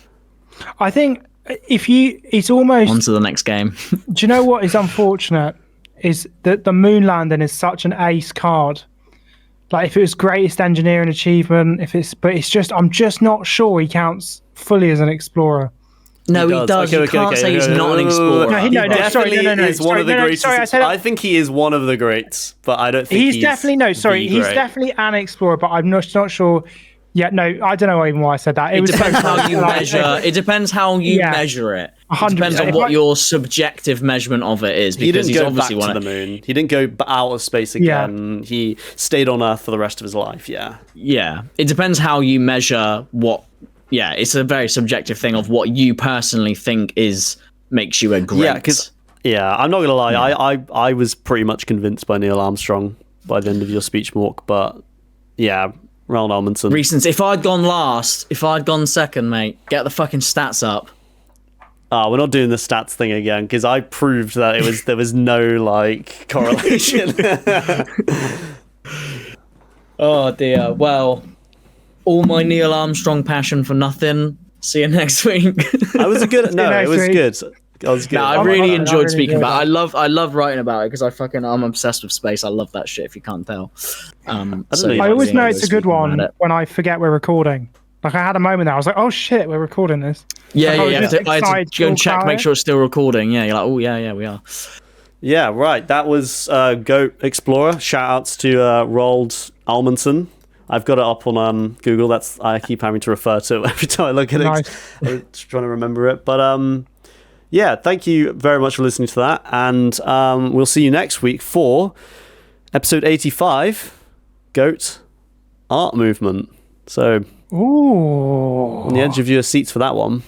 I think it's almost. On to the next game. Do you know what is unfortunate? Is that the moon landing is such an ace card. Like, if it was greatest engineering achievement, but it's just, I'm just not sure he counts fully as an explorer. No, he does. Okay, You can't say he's not an explorer. No, He no, definitely sorry, no, is one of the greatest. sorry, I said I think he is one of the greats, but I don't think he's definitely the he's great. definitely an explorer, but I'm not sure. Yeah, no, I don't know even why I said that. It was depends so how you like- measure. It depends how you Yeah. measure it. It 100%. depends on If what I- your subjective measurement of it is. He Because didn't he's go back obviously to the moon. He didn't go out of space again. He stayed on Earth for the rest of his life. Yeah. Yeah, it depends how you measure what. Yeah, it's a very subjective thing of what you personally think makes you a great. Yeah, because I'm not gonna lie. I was pretty much convinced by Neil Armstrong by the end of your speech, Mork. But yeah, Ronald Amundsen. Reasons. If I'd gone last, if I'd gone second, mate, get the fucking stats up. We're not doing the stats thing again because I proved that there was no like correlation. Oh dear. Well, all my Neil Armstrong passion for nothing. See you next week. I was a good. No, next it was week. good. I was good. No, I Oh my really God, I enjoyed really speaking enjoyed about it. that. I love writing about it because I'm obsessed with space. I love that shit if you can't tell. know So you I Yeah, always being know able it's to a good speak about one it. when I forget we're recording. Like, I had a moment there. I was like, oh shit, we're recording this. Yeah, Like, I was yeah. just I had excited to go and talk check, about make it. sure it's still recording. Yeah, you're like, oh yeah, we are. Yeah, right. That was Goat Explorer. Shout outs to Roald Amundsen. I've got it up on Google. I keep having to refer to it every time I look at it. Nice. I'm just trying to remember it. But yeah, thank you very much for listening to that. And we'll see you next week for episode 85, Goat Art Movement. So Ooh. on the edge of your seats for that one.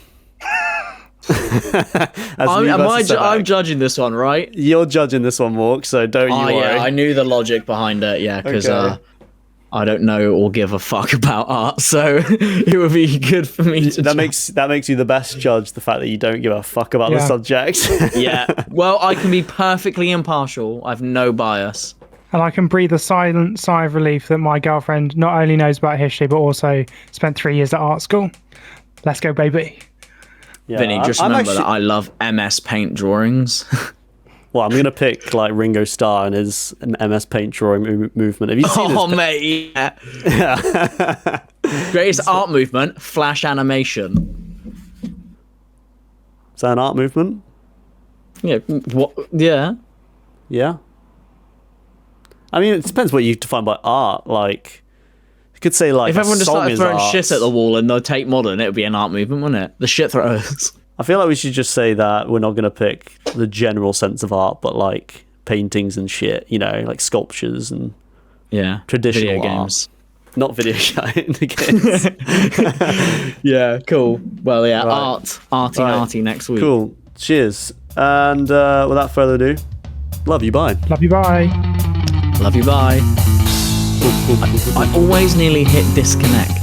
I'm judging this one, right? You're judging this one, Mork, so don't you Oh worry. yeah, I knew the logic behind it. Yeah, because Okay. I don't know or give a fuck about art, so it would be good for me to. That makes you the best judge, the fact that you don't give a fuck about the Yeah. subject. Yeah. Well, I can be perfectly impartial. I've no bias. And I can breathe a silent sigh of relief that my girlfriend not only knows about history, but also spent 3 years at art school. Let's go, baby. Yeah, Vinny, just I'm remember actually- that I love MS Paint drawings. Well, I'm gonna pick like Ringo Starr and his MS Paint drawing movement. Have you seen Oh, this? mate, yeah. Greatest art movement, flash animation. Is that an art movement? Yeah, what? Yeah. Yeah. I mean, it depends what you define by art. Like, you could say like If everyone a just song started is throwing art. shit at the wall and they'll take modern, it would be an art movement, wouldn't it? The shit throwers. I feel like we should just say that we're not gonna pick the general sense of art, but like paintings and shit. You know, like sculptures and Yeah. traditional Video art. games. Not video games. Yeah, cool. Well, yeah, Right. arty next week. Cool. Cheers. And without further ado, love you. Bye. Love you, bye. Love you, bye. I always nearly hit disconnect.